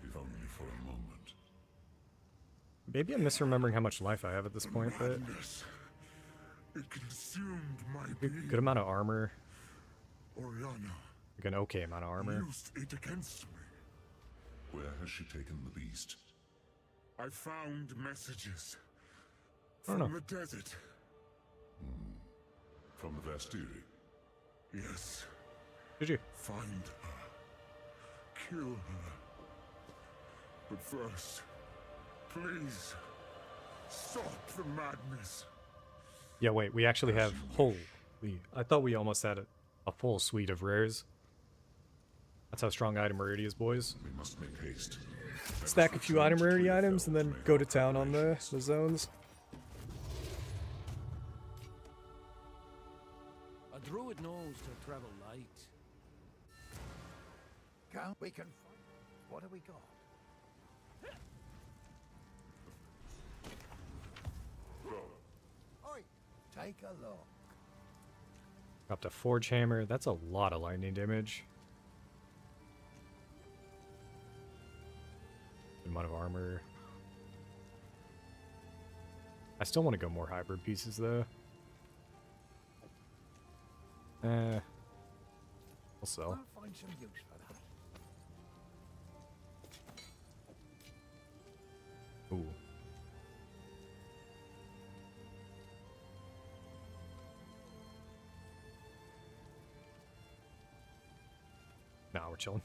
if only for a moment. maybe I'm misremembering how much life I have at this point, but Madness. It consumed my good being. amount of armor. Oriana Like an okay amount of armor. used it against me. Where has she taken the beast? I found messages I don't from know. the desert. From the Vastiri? Yes, Did you? find her. Kill her. But first, please, stop the madness. Yeah, wait, we actually have... Holy... I thought we almost had a full suite of rares. That's how strong item rarity is, boys. We must make haste. Stack a few item rarity items and then go to town on the zones. A druid knows to travel light. Come, we can. What have we got? Oi, take a look. Dropped a Forge Hammer. That's a lot of lightning damage. Good amount of armor. I still want to go more hybrid pieces, though. We'll sell. I'll find some use for that. Ooh. Nah, we're chilling.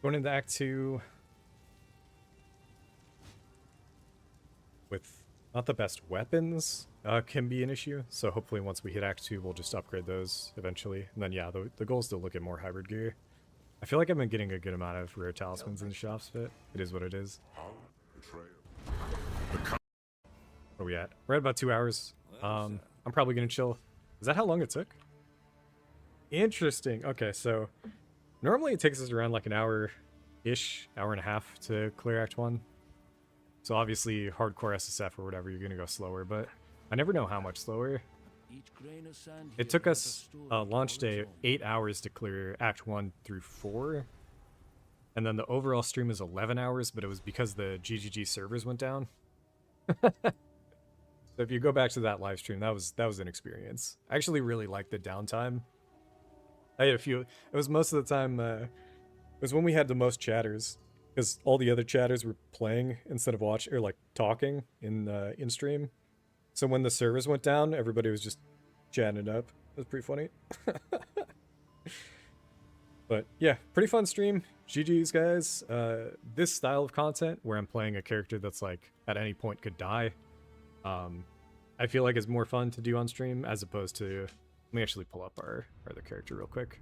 Going into Act 2 with not the best weapons can be an issue. So hopefully once we hit Act 2, we'll just upgrade those eventually. And then, yeah, the goal is to look at more hybrid gear. I feel like I've been getting a good amount of rare talismans in the shops, but it is what it is. Where are we at? We're at about 2 hours. I'm probably going to chill. Is that how long it took? Interesting. Okay, so normally it takes us around like an hour-ish, hour and a half to clear Act 1. So obviously hardcore SSF or whatever, you're going to go slower, but I never know how much slower. It took us launch day 8 hours to clear Act 1 through 4. And then the overall stream is 11 hours, but it was because the GGG servers went down. So if you go back to that live stream, that was an experience. I actually really liked the downtime. I had a few. It was most of the time. It was when we had the most chatters, because all the other chatters were playing instead of watching or like talking in stream. So when the servers went down, everybody was just chatting it up. It was pretty funny. But yeah, pretty fun stream. GG's, guys. This style of content, where I'm playing a character that's like at any point could die, I feel like it's more fun to do on stream as opposed to... Let me actually pull up our other character real quick.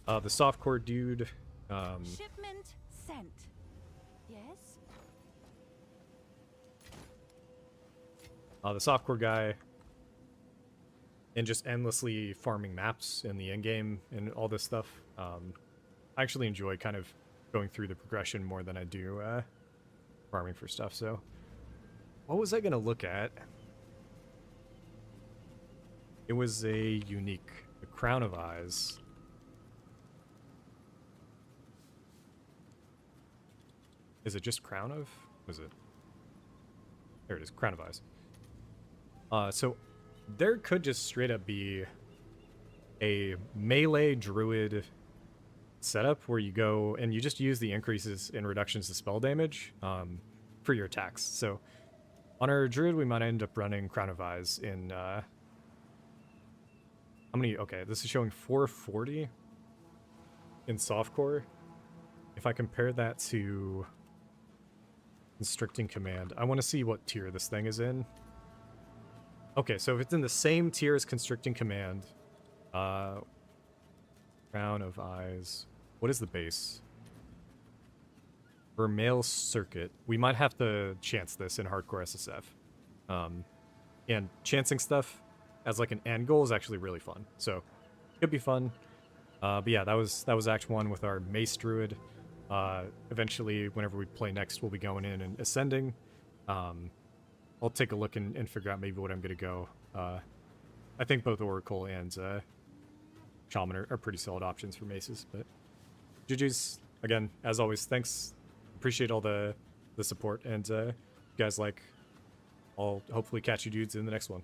The softcore dude. Shipment sent. Yes? The softcore guy. And just endlessly farming maps in the endgame and all this stuff. I actually enjoy kind of going through the progression more than I do farming for stuff, so... What was I going to look at? It was a unique, the Crown of Eyes. Is it just Crown of? Was it? There it is, Crown of Eyes. So there could just straight up be a melee druid setup where you go and you just use the increases and reductions to spell damage for your attacks. So on our druid, we might end up running Crown of Eyes in... how many? Okay, this is showing 440 in softcore. If I compare that to Constricting Command, I want to see what tier this thing is in. Okay, so if it's in the same tier as Constricting Command, Crown of Eyes, what is the base? For male circuit, we might have to chance this in hardcore SSF. And chancing stuff as like an end goal is actually really fun. So could be fun. But yeah, that was Act 1 with our Mace Druid. Eventually, whenever we play next, we'll be going in and ascending. I'll take a look and figure out maybe what I'm going to go. I think both Oracle and Shaman are pretty solid options for Maces. But GG's, again, as always, thanks. Appreciate all the the support, and you guys, like, I'll hopefully catch you dudes in the next one.